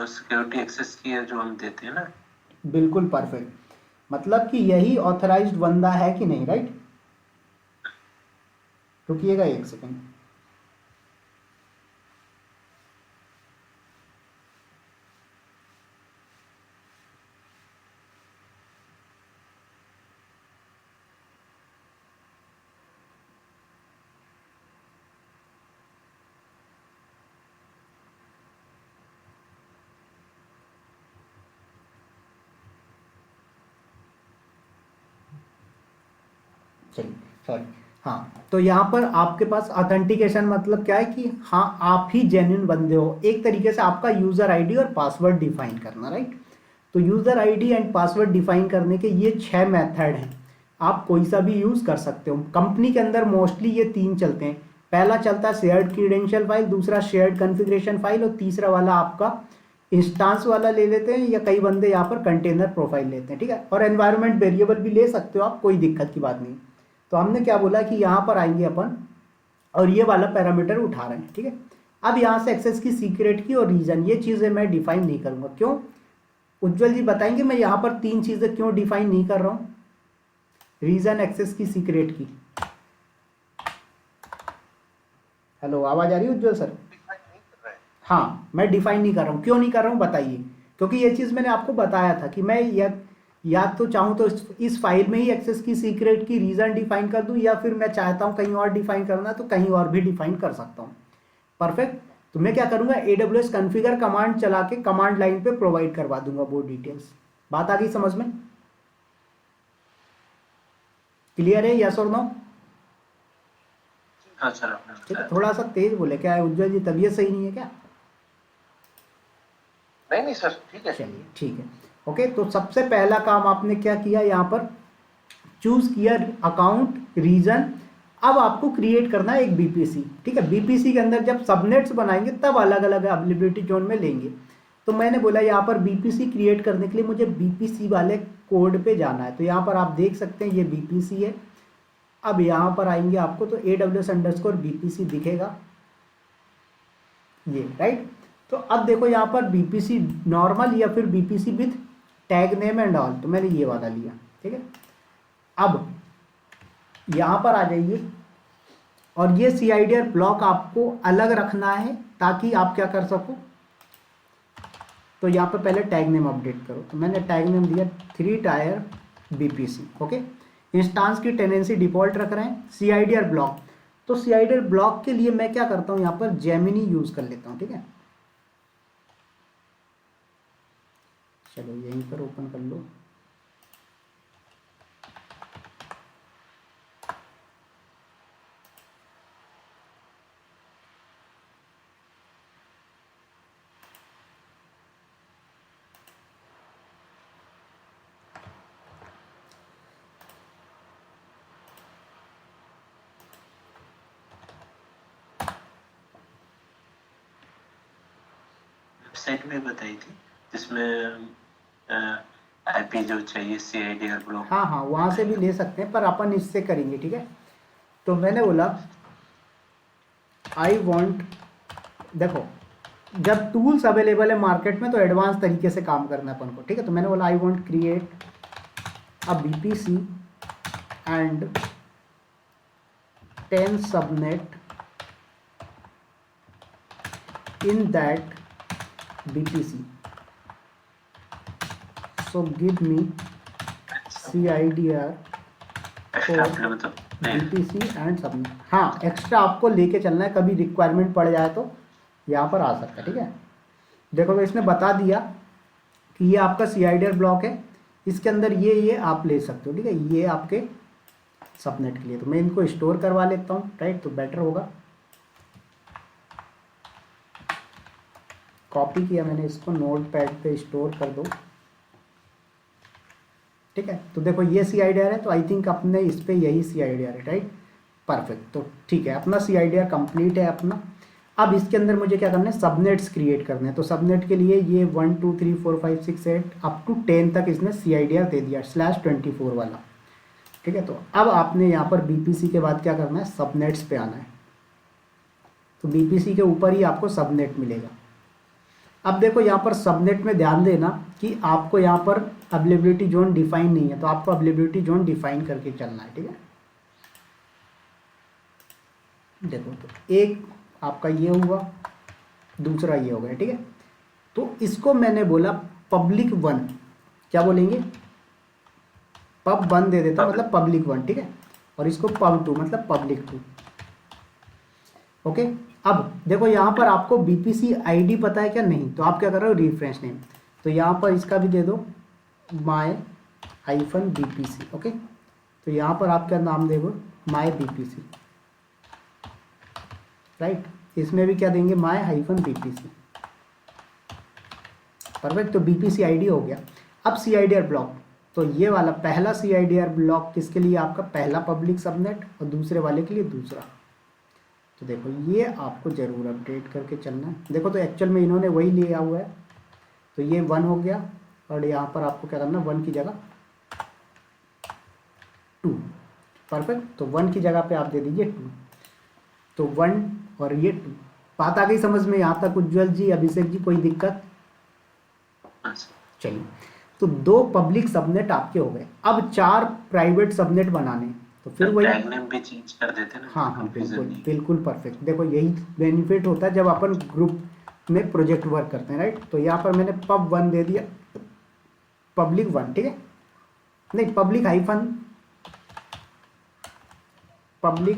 सिक्योरिटी एक्सेस की है जो हम देते हैं ना। बिल्कुल परफेक्ट, मतलब कि यही ऑथराइज्ड बंदा है कि नहीं, राइट। रुकिएगा एक सेकंड। चलिए सॉरी, हाँ। तो यहाँ पर आपके पास ऑथेंटिकेशन मतलब क्या है कि हाँ आप ही जेन्युइन बंदे हो, एक तरीके से आपका यूज़र आईडी और पासवर्ड डिफाइन करना, राइट। तो user ID and password define करने के ये 6 मेथड हैं, आप कोई सा भी यूज़ कर सकते हो। कंपनी के अंदर मोस्टली ये 3 चलते हैं। पहला चलता है शेयर्ड क्रीडेंशियल फाइल, दूसरा शेयर्ड कॉन्फ़िगरेशन फाइल और तीसरा वाला आपका इंस्टांस वाला ले लेते हैं, या कई बंदे यहाँ पर कंटेनर प्रोफाइल लेते हैं, ठीक है। और एनवायरनमेंट वेरिएबल भी ले सकते हो आप, कोई दिक्कत की बात नहीं। तो हमने क्या बोला कि यहाँ पर आएंगे अपन और ये वाला पैरामीटर उठा रहे हैं, ठीक है। अब यहाँ से एक्सेस की सीक्रेट की और रीजन, ये चीज़ें मैं डिफाइन नहीं करूँगा। क्यों, उज्जवल जी बताएंगे मैं यहाँ पर 3 चीज़ें क्यों डिफाइन नहीं कर रहा हूँ? रीजन, एक्सेस की, सीक्रेट की। हेलो, आवाज़ आ रही है उज्जवल सर? हाँ, मैं डिफाइन नहीं कर रहा हूँ। क्यों नहीं कर रहा हूँ बताइए? क्योंकि ये चीज़ मैंने आपको बताया था कि मैं या तो चाहूँ तो इस फाइल में ही एक्सेस की सीक्रेट की रीज़न डिफाइन कर दूँ, या फिर मैं चाहता हूँ कहीं और डिफाइन करना तो कहीं और भी डिफाइन कर सकता हूँ। परफेक्ट। तो मैं क्या करूँगा, AWS कॉन्फ़िगर कमांड चला के कमांड लाइन पे प्रोवाइड करवा दूंगा वो डिटेल्स। बात आ गई समझ में? क्लियर है, यस और नो? हाँ सर, ठीक है, थोड़ा सा तेज बोले, क्या है उज्जवल जी, तबीयत सही नहीं है क्या? नहीं सर, ठीक है। चलिए ठीक है, ओके। तो सबसे पहला काम आपने क्या किया, यहाँ पर चूज किया अकाउंट, रीजन। अब आपको क्रिएट करना है एक BPC, ठीक है। BPC के अंदर जब सबनेट्स बनाएंगे तब अलग अलग अवेलेबिलिटी जोन में लेंगे। तो मैंने बोला यहाँ पर BPC क्रिएट करने के लिए मुझे BPC वाले कोड पे जाना है। तो यहाँ पर आप देख सकते हैं ये BPC है। अब यहाँ पर आएंगे आपको तो AWS_BPC दिखेगा, ये राइट। तो अब देखो यहाँ पर BPC नॉर्मल या फिर BPC with tag name and all, तो मैंने ये वाला लिया, ठीक है। अब यहाँ पर आ जाइए और ये CIDR ब्लॉक आपको अलग रखना है ताकि आप क्या कर सको। तो यहाँ पर पहले टैग नेम अपडेट करो, तो मैंने टैग नेम दिया 3tire BPC, ओके। इंस्टांस की टेनेंसी डिफॉल्ट रख रहे हैं। CIDR ब्लॉक, तो CIDR ब्लॉक के लिए मैं क्या करता हूँ, यहाँ पर जेमिनी यूज कर लेता हूँ, ठीक है। चलो यहीं पर ओपन कर लो। वेबसाइट में बताई थी जिसमें IP जो चाहिए CIDR ब्लॉक। हाँ हाँ, वहाँ से भी ले सकते हैं पर अपन इससे करेंगे, ठीक है। तो मैंने बोला आई वांट, देखो जब टूल्स अवेलेबल है मार्केट में तो एडवांस तरीके से काम करना है अपन को, ठीक है। तो मैंने बोला I want create a BPC and 10 subnet in that BPC. So give me CIDR extra for आपने मतलब नहीं, BPC and सबनेट। हाँ, एक्स्ट्रा आपको लेके चलना है, कभी रिक्वायरमेंट पड़ जाए तो यहाँ पर आ सकता है, ठीक है। देखो तो इसने बता दिया कि ये आपका CIDR ब्लॉक है, इसके अंदर ये आप ले सकते हो, ठीक है। ये आपके सबनेट के लिए, तो मैं इनको स्टोर करवा लेता हूँ, राइट, तो बेटर होगा। कॉपी किया मैंने इसको, नोट पैड पे स्टोर कर दो, ठीक है। तो देखो ये CIDR है, तो आई थिंक अपने इस पे यही CIDR है, राइट, परफेक्ट। तो ठीक है, अपना CIDR कंप्लीट है अपना। अब इसके अंदर मुझे क्या करना है, सबनेट्स क्रिएट करने हैं। तो सबनेट के लिए ये 1 2 3 4 5 6 8 अप टू 10 तक इसने CIDR दे दिया /24 वाला, ठीक है। तो अब आपने यहाँ पर BPC के बाद क्या करना है, सबनेट्स पे आना है। तो BPC के ऊपर ही आपको सबनेट मिलेगा। अब देखो यहाँ पर सबनेट में ध्यान देना कि आपको यहाँ पर अवेलेबिलिटी जोन डिफाइन नहीं है, तो आपको अवेलेबिलिटी जोन डिफाइन करके चलना है, ठीक है। देखो तो एक आपका ये हुआ, दूसरा ये हो गया, ठीक है। तो इसको मैंने बोला पब्लिक 1, क्या बोलेंगे, पब 1 दे देता हूं, मतलब पब्लिक 1, ठीक है। और इसको पब 2 मतलब पब्लिक 2, ओके। अब देखो यहाँ पर आपको BPC ID पता है क्या, नहीं, तो आप क्या कर रहे हो, रिफरेंस नेम। तो यहाँ पर इसका भी दे दो my-BPC, ओके। तो यहाँ पर आप क्या नाम देंगे, my-BPC, राइट। इसमें भी क्या देंगे, my-BPC, परफेक्ट। तो BPC ID हो गया। अब CIDR ब्लॉक, तो ये वाला पहला CIDR ब्लॉक किसके लिए, आपका पहला पब्लिक सबनेट, और दूसरे वाले के लिए दूसरा। तो देखो ये आपको ज़रूर अपडेट करके चलना है। देखो तो एक्चुअल में इन्होंने वही लिया हुआ है, तो ये 1 हो गया, और यहाँ पर आपको क्या करना है, 1 की जगह 2, परफेक्ट। तो 1 की जगह पे आप दे दीजिए 2, तो 1 और ये 2। बात आ गई समझ में यहाँ तक, उज्जवल जी, अभिषेक जी, कोई दिक्कत? चलिए, तो 2 पब्लिक सबनेट आपके हो गए। अब 4 प्राइवेट सबनेट बनाने, तो फिर वही टैग नेम भी चेंज कर देते ना। हाँ हाँ, बिल्कुल बिल्कुल परफेक्ट। देखो यही बेनिफिट होता है जब अपन ग्रुप में प्रोजेक्ट वर्क करते हैं, राइट। तो यहाँ पर मैंने pub 1 दे दिया, पब्लिक 1, ठीक है, नहीं पब्लिक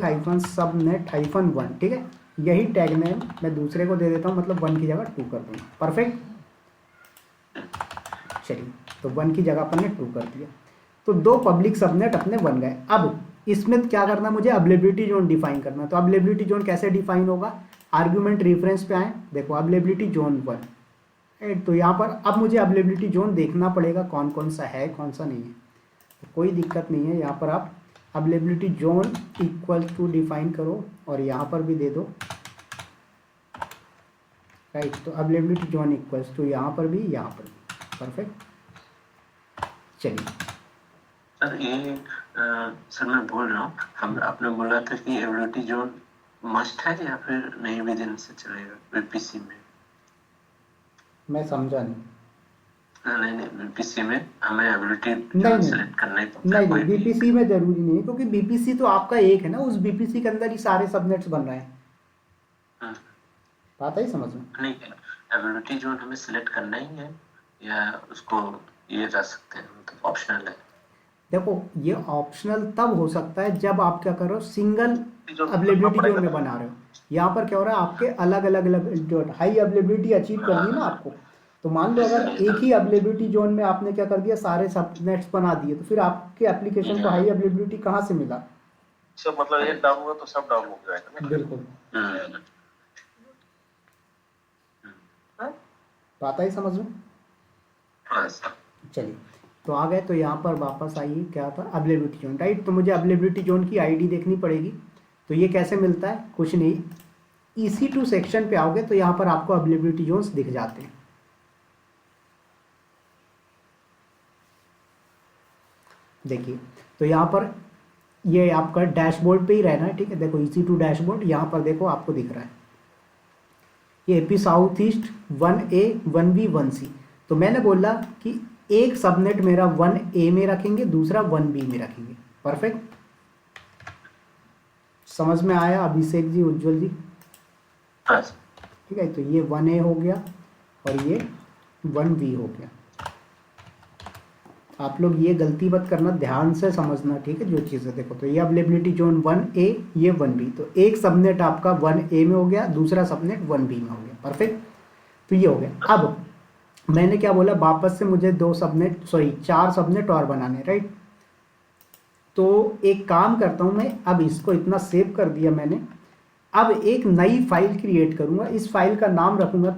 हाइफन सबनेट हाइफन 1, ठीक है। यही टैग नेम मैं दूसरे को दे देता हूँ, मतलब 1 की जगह 2 कर दूँगा, परफेक्ट। चलिए, तो 1 की जगह अपन ने 2 कर दिया, तो 2 पब्लिक सबनेट अपने बन गए। अब इसमें क्या करना, मुझे अवेलेबिलिटी जोन डिफाइन करना। तो अवेलेबिलिटी जोन कैसे डिफाइन होगा, आर्ग्यूमेंट रेफरेंस पे आए, देखो अवेलेबिलिटी जोन 1, तो यहाँ पर अब मुझे अवेलेबिलिटी जोन देखना पड़ेगा कौन कौन सा है, कौन सा नहीं है। तो कोई दिक्कत नहीं है, यहाँ पर आप availability zone equal to define करो, और यहाँ पर भी दे दो, राइट। तो अवेलेबिलिटी जोन इक्वल्स टू यहाँ पर भी, यहाँ पर भी, परफेक्ट। चलिए सर, ये सर मैं बोल रहा हूँ, हम आपने बोला था कि अवेलेबिलिटी जोन मस्ट है या फिर नहीं भी दिन से चलेगा BPC में? मैं समझा नहीं। नहीं, BPC में हमें अवेलेबिलिटी नहीं जोन सेलेक्ट करना ही पड़ता है। नहीं, BPC में जरूरी नहीं है, क्योंकि BPC तो आपका एक है ना, उस BPC के अंदर ही सारे सबनेट्स बन रहे हैं। बात आई समझ में? नहीं, अवेलेबिलिटी जोन हमें सिलेक्ट करना ही है या उसको ये जा सकते हैं, मतलब ऑप्शनल है? देखो ये ऑप्शनल तब हो सकता है जब आप क्या कर रहे हो, सिंगल अवेलेबिलिटी जोन में बना रहे हो। यहाँ पर क्या हो रहा है, आपके अलग अलग जो हाई अवेलेबिलिटी अचीव करनी है ना आपको, तो मान लो अगर एक ही अवेलेबिलिटी जोन में आपने क्या कर दिया, सारे सबनेट्स बना दिए, तो फिर आपके एप्लीकेशन को हाई अवेलेबिलिटी कहाँ से मिला? सब मतलब एक डाउन हुआ तो सब डाउन हो जाएगा ना। बिल्कुल, बात आई समझ में? चलिए, तो आ गए, तो यहाँ पर वापस आइए, क्या था, अवेलेबिलिटी जोन, राइट। तो मुझे अवेलेबिलिटी जोन की ID देखनी पड़ेगी। तो ये कैसे मिलता है, कुछ नहीं, EC2 सेक्शन पे आओगे तो यहाँ पर आपको अवेलेबिलिटी जोन्स दिख जाते हैं। देखिए, तो यहाँ पर ये आपका डैशबोर्ड पे ही रहना है, ठीक है। देखो EC2 डैशबोर्ड यहाँ पर देखो आपको दिख रहा है, ये AP south east 1A 1B 1C। तो मैंने बोला कि एक सबनेट मेरा 1A में रखेंगे, दूसरा 1B में रखेंगे। परफेक्ट, समझ में आया अभिषेक जी, उज्जवल जी? हाँ ठीक है, तो ये 1A हो गया और ये 1B हो गया। आप लोग ये गलती मत करना, ध्यान से समझना, ठीक है जो चीज़ें। देखो तो ये अवेलेबिलिटी जोन 1A, ये 1B, तो एक सबनेट आपका 1A में हो गया, दूसरा सबनेट 1B में हो गया। परफेक्ट, तो ये हो गया। अब मैंने क्या बोला, वापस से मुझे 4 सबनेट और बनाने, राइट। तो एक काम करता हूँ मैं, अब इसको इतना सेव कर दिया मैंने। अब एक नई फाइल क्रिएट करूँगा, इस फाइल का नाम रखूँगा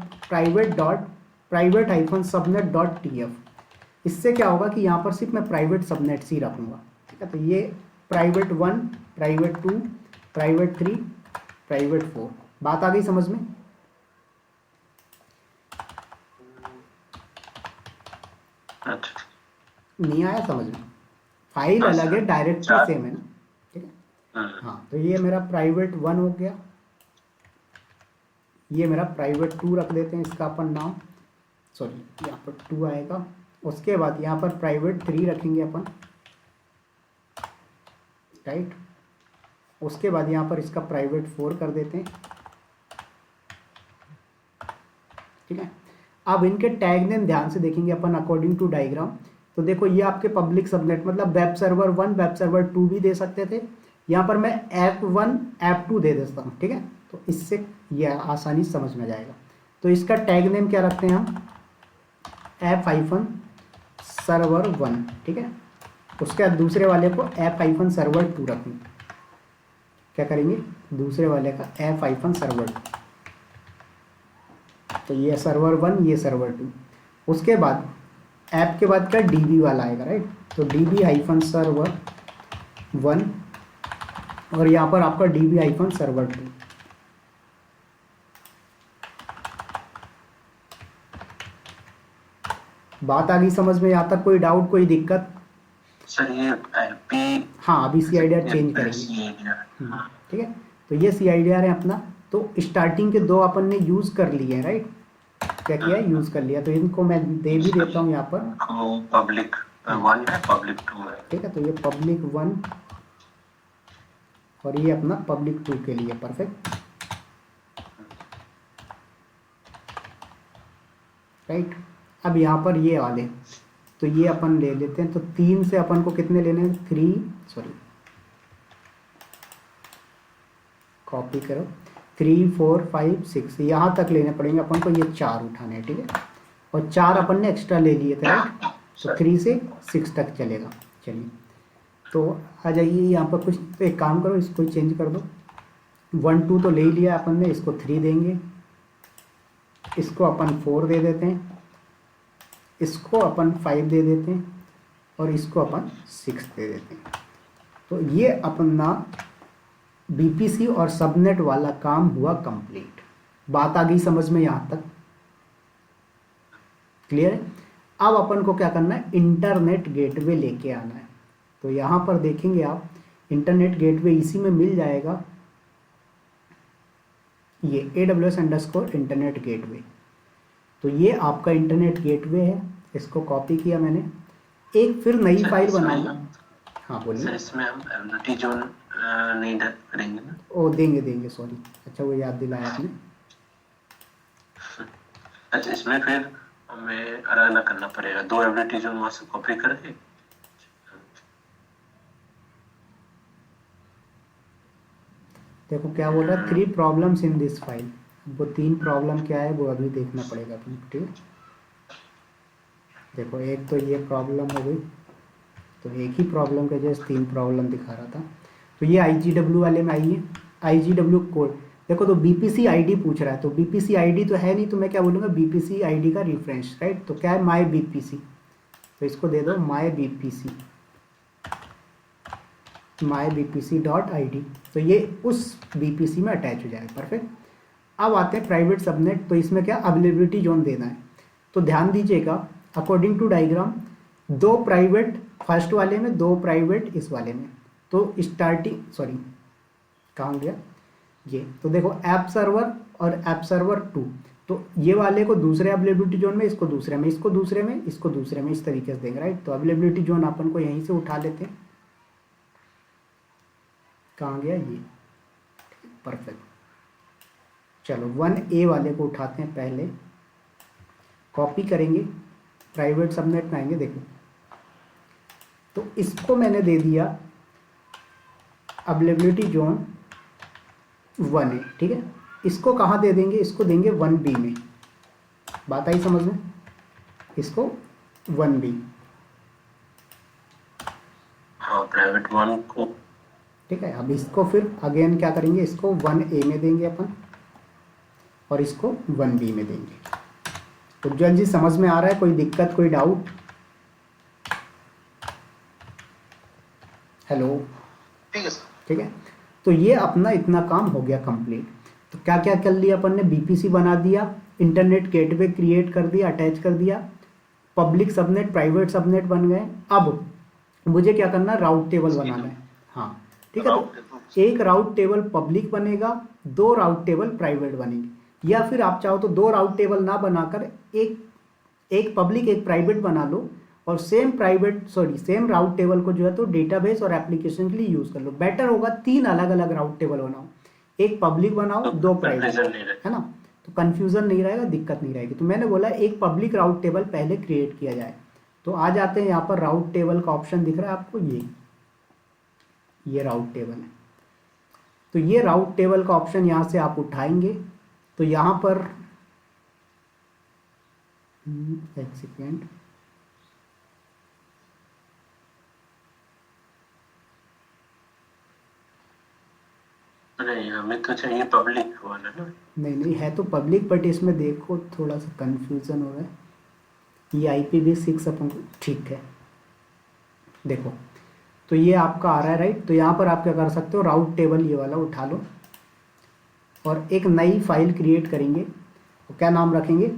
private-subnet.tf। इससे क्या होगा कि यहाँ पर सिर्फ मैं प्राइवेट सबनेट्स ही रखूँगा, ठीक है। तो ये प्राइवेट 1, प्राइवेट 2, प्राइवेट 3, प्राइवेट 4। बात आ गई समझ में? अच्छा, नहीं आया समझ में? फाइल अलग है, डायरेक्टरी सेम है ना, ठीक है। हाँ, तो ये मेरा प्राइवेट 1 हो गया, ये मेरा प्राइवेट 2 रख देते हैं, इसका अपन नाम, सॉरी यहाँ पर 2 आएगा। उसके बाद यहाँ पर प्राइवेट 3 रखेंगे अपन, राइट। उसके बाद यहाँ पर इसका प्राइवेट 4 कर देते हैं, ठीक है। अब इनके टैग नेम ध्यान से देखेंगे अपन अकॉर्डिंग टू डायग्राम। तो देखो ये आपके पब्लिक सबनेट, मतलब वेब सर्वर 1, वेब सर्वर 2 भी दे सकते थे। यहाँ पर मैं ऐप1, ऐप2 दे देता हूँ, ठीक है। तो इससे ये आसानी समझ में जाएगा। तो इसका टैग नेम क्या रखते हैं हम, ऐप-सर्वर1, ठीक है। उसके बाद दूसरे वाले को ऐप-सर्वर2 रखेंगे। क्या करेंगे, दूसरे वाले का ऐप-सर्वर2, तो ये सर्वर 1, ये सर्वर 2। उसके बाद ऐप के बाद क्या DB वाला आएगा, राइट। तो DB-सर्वर1 और यहाँ पर आपका DB-सर्वर2। बात आ गई समझ में? यहाँ तक कोई डाउट, कोई दिक्कत? सर ये IP, हाँ, अभी CIDR चेंज करेंगे, ठीक है। तो ये CIDR है अपना। तो स्टार्टिंग के 2 अपन ने यूज़ कर लिए हैं, राइट। क्या किया है, यूज़ कर लिया। तो इनको मैं दे भी देता हूँ यहाँ पर, पब्लिक 1 है, पब्लिक 2 है, ठीक है। तो ये पब्लिक 1 और ये अपना पब्लिक 2 के लिए। Perfect, right. अब यहाँ पर ये वाले, तो ये अपन ले लेते हैं। तो 3 से अपन को कितने लेने हैं, 3, सॉरी कॉपी करो, 3, 4, 5, 6 यहाँ तक लेने पड़ेंगे अपन को। ये 4 उठाने हैं, ठीक है। और 4 अपन ने एक्स्ट्रा ले लिए थे, राइट। तो 3 से 6 तक चलेगा। चलिए, तो आ जाइए यहाँ पर कुछ, तो एक काम करो, इसको चेंज कर दो। 1, 2 तो ले ही लिया अपन ने, इसको 3 देंगे, इसको अपन 4 दे देते हैं, इसको अपन 5 दे देते हैं और इसको अपन 6 दे देते हैं। तो ये अपना BPC और सबनेट वाला काम हुआ कंप्लीट। बात आ गई समझ में यहाँ तक? क्लियर है? अब अपन को क्या करना है, इंटरनेट गेटवे लेके आना है। तो यहाँ पर देखेंगे आप, इंटरनेट गेटवे इसी में मिल जाएगा, ये AWS_इंटरनेट गेटवे। तो ये आपका इंटरनेट गेटवे है, इसको कॉपी किया मैंने। एक फिर नई फाइल बनाऊंगा। हाँ बोलिए। सर इसमें हम एबिलिटी जोन नहीं करेंगे ना? ओ देंगे, सॉरी, अच्छा वो याद दिलाया आपने। अच्छा, इसमें फिर हमें अलग अलग करना पड़ेगा, 2 एबिलिटी जोन वहां से कॉपी करके। देखो क्या बोल रहा है, 3 प्रॉब्लम्स इन दिस फाइल। वो 3 प्रॉब्लम क्या है वो अभी देखना पड़ेगा अपन, ठीक है। देखो एक तो ये प्रॉब्लम हो गई, तो एक ही प्रॉब्लम के जैसे 3 प्रॉब्लम दिखा रहा था। तो ये IGW वाले में आइए, IGW कोड देखो। तो BPC ID पूछ रहा है, तो BPC ID तो है नहीं, तो मैं क्या बोलूँगा, BPC ID का रिफरेंस, राइट। तो क्या है, माई BPC, तो इसको दे दो माई BPC.id। तो ये उस BPC में अटैच हो जाएगा। परफेक्ट। अब आते हैं प्राइवेट सबनेट। तो इसमें क्या अवेलेबिलिटी जोन देना है। तो ध्यान दीजिएगा, according to diagram 2 private first वाले में, 2 प्राइवेट इस वाले में। तो स्टार्टिंग सॉरी कहाँ गया ये, तो देखो ऐप सर्वर और ऐप सर्वर 2, तो ये वाले को दूसरे अवेलेबिलिटी जोन में, इसको दूसरे में, इसको दूसरे में, इसको दूसरे में, इस तरीके से देंगे, राइट। तो अवेलेबिलिटी जोन अपन को यहीं से उठा लेते हैं, कहाँ गया ये, परफेक्ट। चलो 1A वाले को उठाते हैं, पहले कॉपी करेंगे, प्राइवेट सबनेट में आएंगे, देखो तो इसको मैंने दे दिया अवेलेबिलिटी जोन 1A, ठीक है। इसको कहाँ दे देंगे, इसको देंगे 1B में, बात आई समझ में, इसको 1B, हाँ प्राइवेट 1 को, ठीक है। अब इसको फिर अगेन क्या करेंगे, इसको 1A में देंगे अपन और इसको 1B में देंगे। उज्जवल जी समझ में आ रहा है, कोई दिक्कत, कोई डाउट? हेलो, ठीक है सर। ठीक है। तो ये अपना इतना काम हो गया कंप्लीट। तो क्या क्या कर लिया अपन ने, बीपीसी बना दिया, इंटरनेट गेटवे क्रिएट कर दिया, अटैच कर दिया, पब्लिक सबनेट, प्राइवेट सबनेट बन गए। अब मुझे क्या करना, राउट टेबल बनाना है, हाँ ठीक है। तो एक राउट टेबल पब्लिक बनेगा, 2 राउट टेबल प्राइवेट बनेंगे, या फिर आप चाहो तो 2 राउट टेबल ना बनाकर एक पब्लिक एक प्राइवेट बना लो और सेम राउट टेबल को जो है तो डेटाबेस और एप्लीकेशन के लिए यूज कर लो। बेटर होगा 3 अलग अलग राउट टेबल बनाओ, एक पब्लिक बनाओ, 2 प्राइवेट, है ना, तो कंफ्यूजन नहीं रहेगा, दिक्कत नहीं रहेगी। तो मैंने बोला एक पब्लिक राउट टेबल पहले क्रिएट किया जाए। तो आ जाते हैं यहाँ पर, राउट टेबल का ऑप्शन दिख रहा है आपको, ये राउट टेबल है। तो ये राउट टेबल का ऑप्शन यहाँ से आप उठाएंगे, तो यहाँ पर एक सेकेंड, नहीं हमें तो चाहिए पब्लिक वाला ना। नहीं है तो पब्लिक, बट इसमें देखो थोड़ा सा कंफ्यूजन हो रहा है। ये IPv6 अपन को, ठीक है, देखो तो ये आपका आ रहा है, राइट। तो यहाँ पर आप क्या कर सकते हो, राउट टेबल ये वाला उठा लो और एक नई फाइल क्रिएट करेंगे, तो क्या नाम रखेंगे,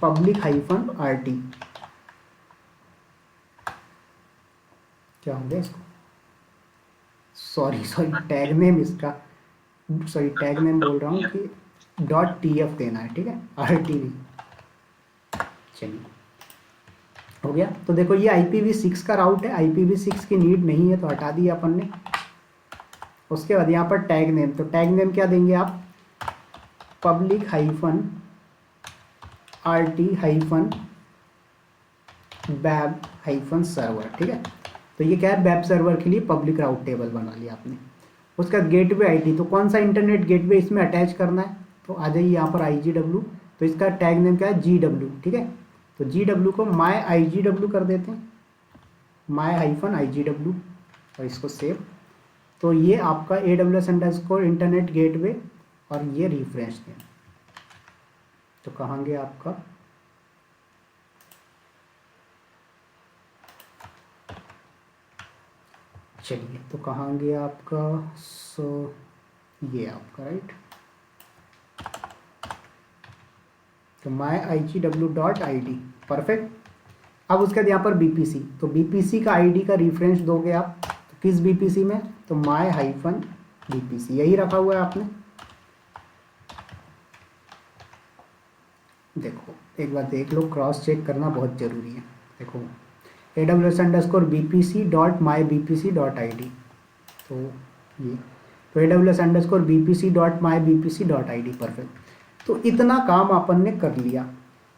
public-rt, क्या हो गया इसको, सॉरी टैग नेम इसका, टैग नेम बोल रहा हूँ कि .tf देना है, ठीक है, RT नहीं। चलिए हो गया। तो देखो ये IPv6 का राउट है, IPv6 की नीड नहीं है तो हटा दिया अपन ने। उसके बाद यहाँ पर टैग नेम, तो टैग नेम क्या देंगे आप, public-rt-web-server, ठीक है। तो ये क्या है, वेब सर्वर के लिए पब्लिक राउट टेबल बना लिया आपने। उसका गेटवे आईडी, तो कौन सा इंटरनेट गेटवे इसमें अटैच करना है, तो आ जाइए यहाँ पर IGW, तो इसका टैग नेम क्या है, GW, ठीक है। तो GW को my-IGW कर देते हैं, my-IGW, और इसको सेव। तो ये आपका AWS_ इंटरनेट गेटवे और ये रिफ्रेश नेम। तो कहाँ गया आपका, चलिए तो कहाँ गया आपका, ये आपका, राइट। तो my-IGW.id, परफेक्ट। अब उसके बाद यहाँ पर BPC, तो BPC का ID का रिफरेंस दोगे आप, तो किस BPC में, तो my-BPC, यही रखा हुआ है आपने। देखो एक बार देख लो, क्रॉस चेक करना बहुत ज़रूरी है। देखो AWS_BPC.mybpc.id, तो ये तो AWS_BPC.mybpc.id, परफेक्ट। तो इतना काम अपन ने कर लिया।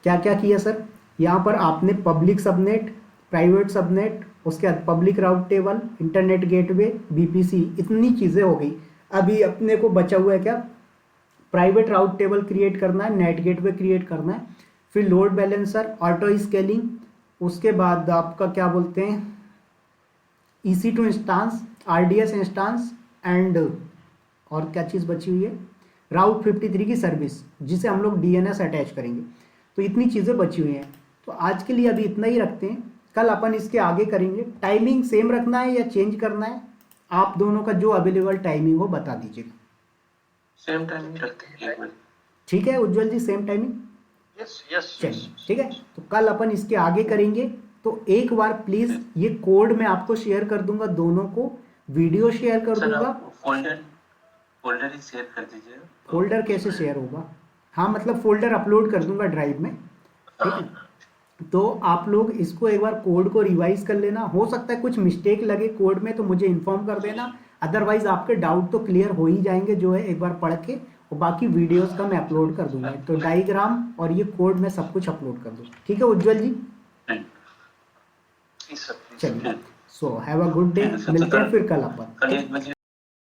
क्या क्या किया सर, यहाँ पर आपने पब्लिक सबनेट, प्राइवेट सबनेट, उसके बाद पब्लिक राउट टेबल, इंटरनेट गेटवे, BPC, इतनी चीज़ें हो गई। अभी अपने को बचा हुआ है क्या, प्राइवेट राउट टेबल क्रिएट करना है, नेट गेटवे क्रिएट करना है, फिर लोड बैलेंसर, ऑटो स्केलिंग, उसके बाद आपका क्या बोलते हैं, EC2 instance, RDS instance, and और क्या चीज़ बची हुई है, राउट 53 की सर्विस, जिसे हम लोग DNS अटैच करेंगे। तो इतनी चीज़ें बची हुई हैं। तो आज के लिए अभी इतना ही रखते हैं, कल अपन इसके आगे करेंगे। टाइमिंग सेम रखना है या चेंज करना है, आप दोनों का जो अवेलेबल टाइमिंग हो बता दीजिएगा। सेम टाइमिंग रखते हैं, 1 मिनट, ठीक है उज्जवल जी, सेम टाइमिंग, यस चलिए ठीक है। तो कल अपन इसके आगे करेंगे। तो एक बार प्लीज़ ये कोड मैं आपको शेयर कर दूंगा दोनों को, वीडियो शेयर कर सर दूंगा। आप फोल्डर ही शेयर कर दीजिए। फोल्डर कैसे शेयर होगा? हाँ मतलब फोल्डर अपलोड कर दूंगा ड्राइव में, ठीक है। तो आप लोग इसको एक बार कोड को रिवाइज कर लेना, हो सकता है कुछ मिस्टेक लगे कोड में तो मुझे इन्फॉर्म कर देना, अदरवाइज आपके डाउट तो क्लियर हो ही जाएंगे जो है एक बार पढ़ के, और बाकी वीडियोस का मैं अपलोड कर दूंगा, तो डायग्राम और ये कोड मैं सब कुछ अपलोड कर दूंगा, ठीक है उज्जवल जी? जी सर, चलिए, so have a good day, मिलते हैं फिर कल अपन। कल 1 बजे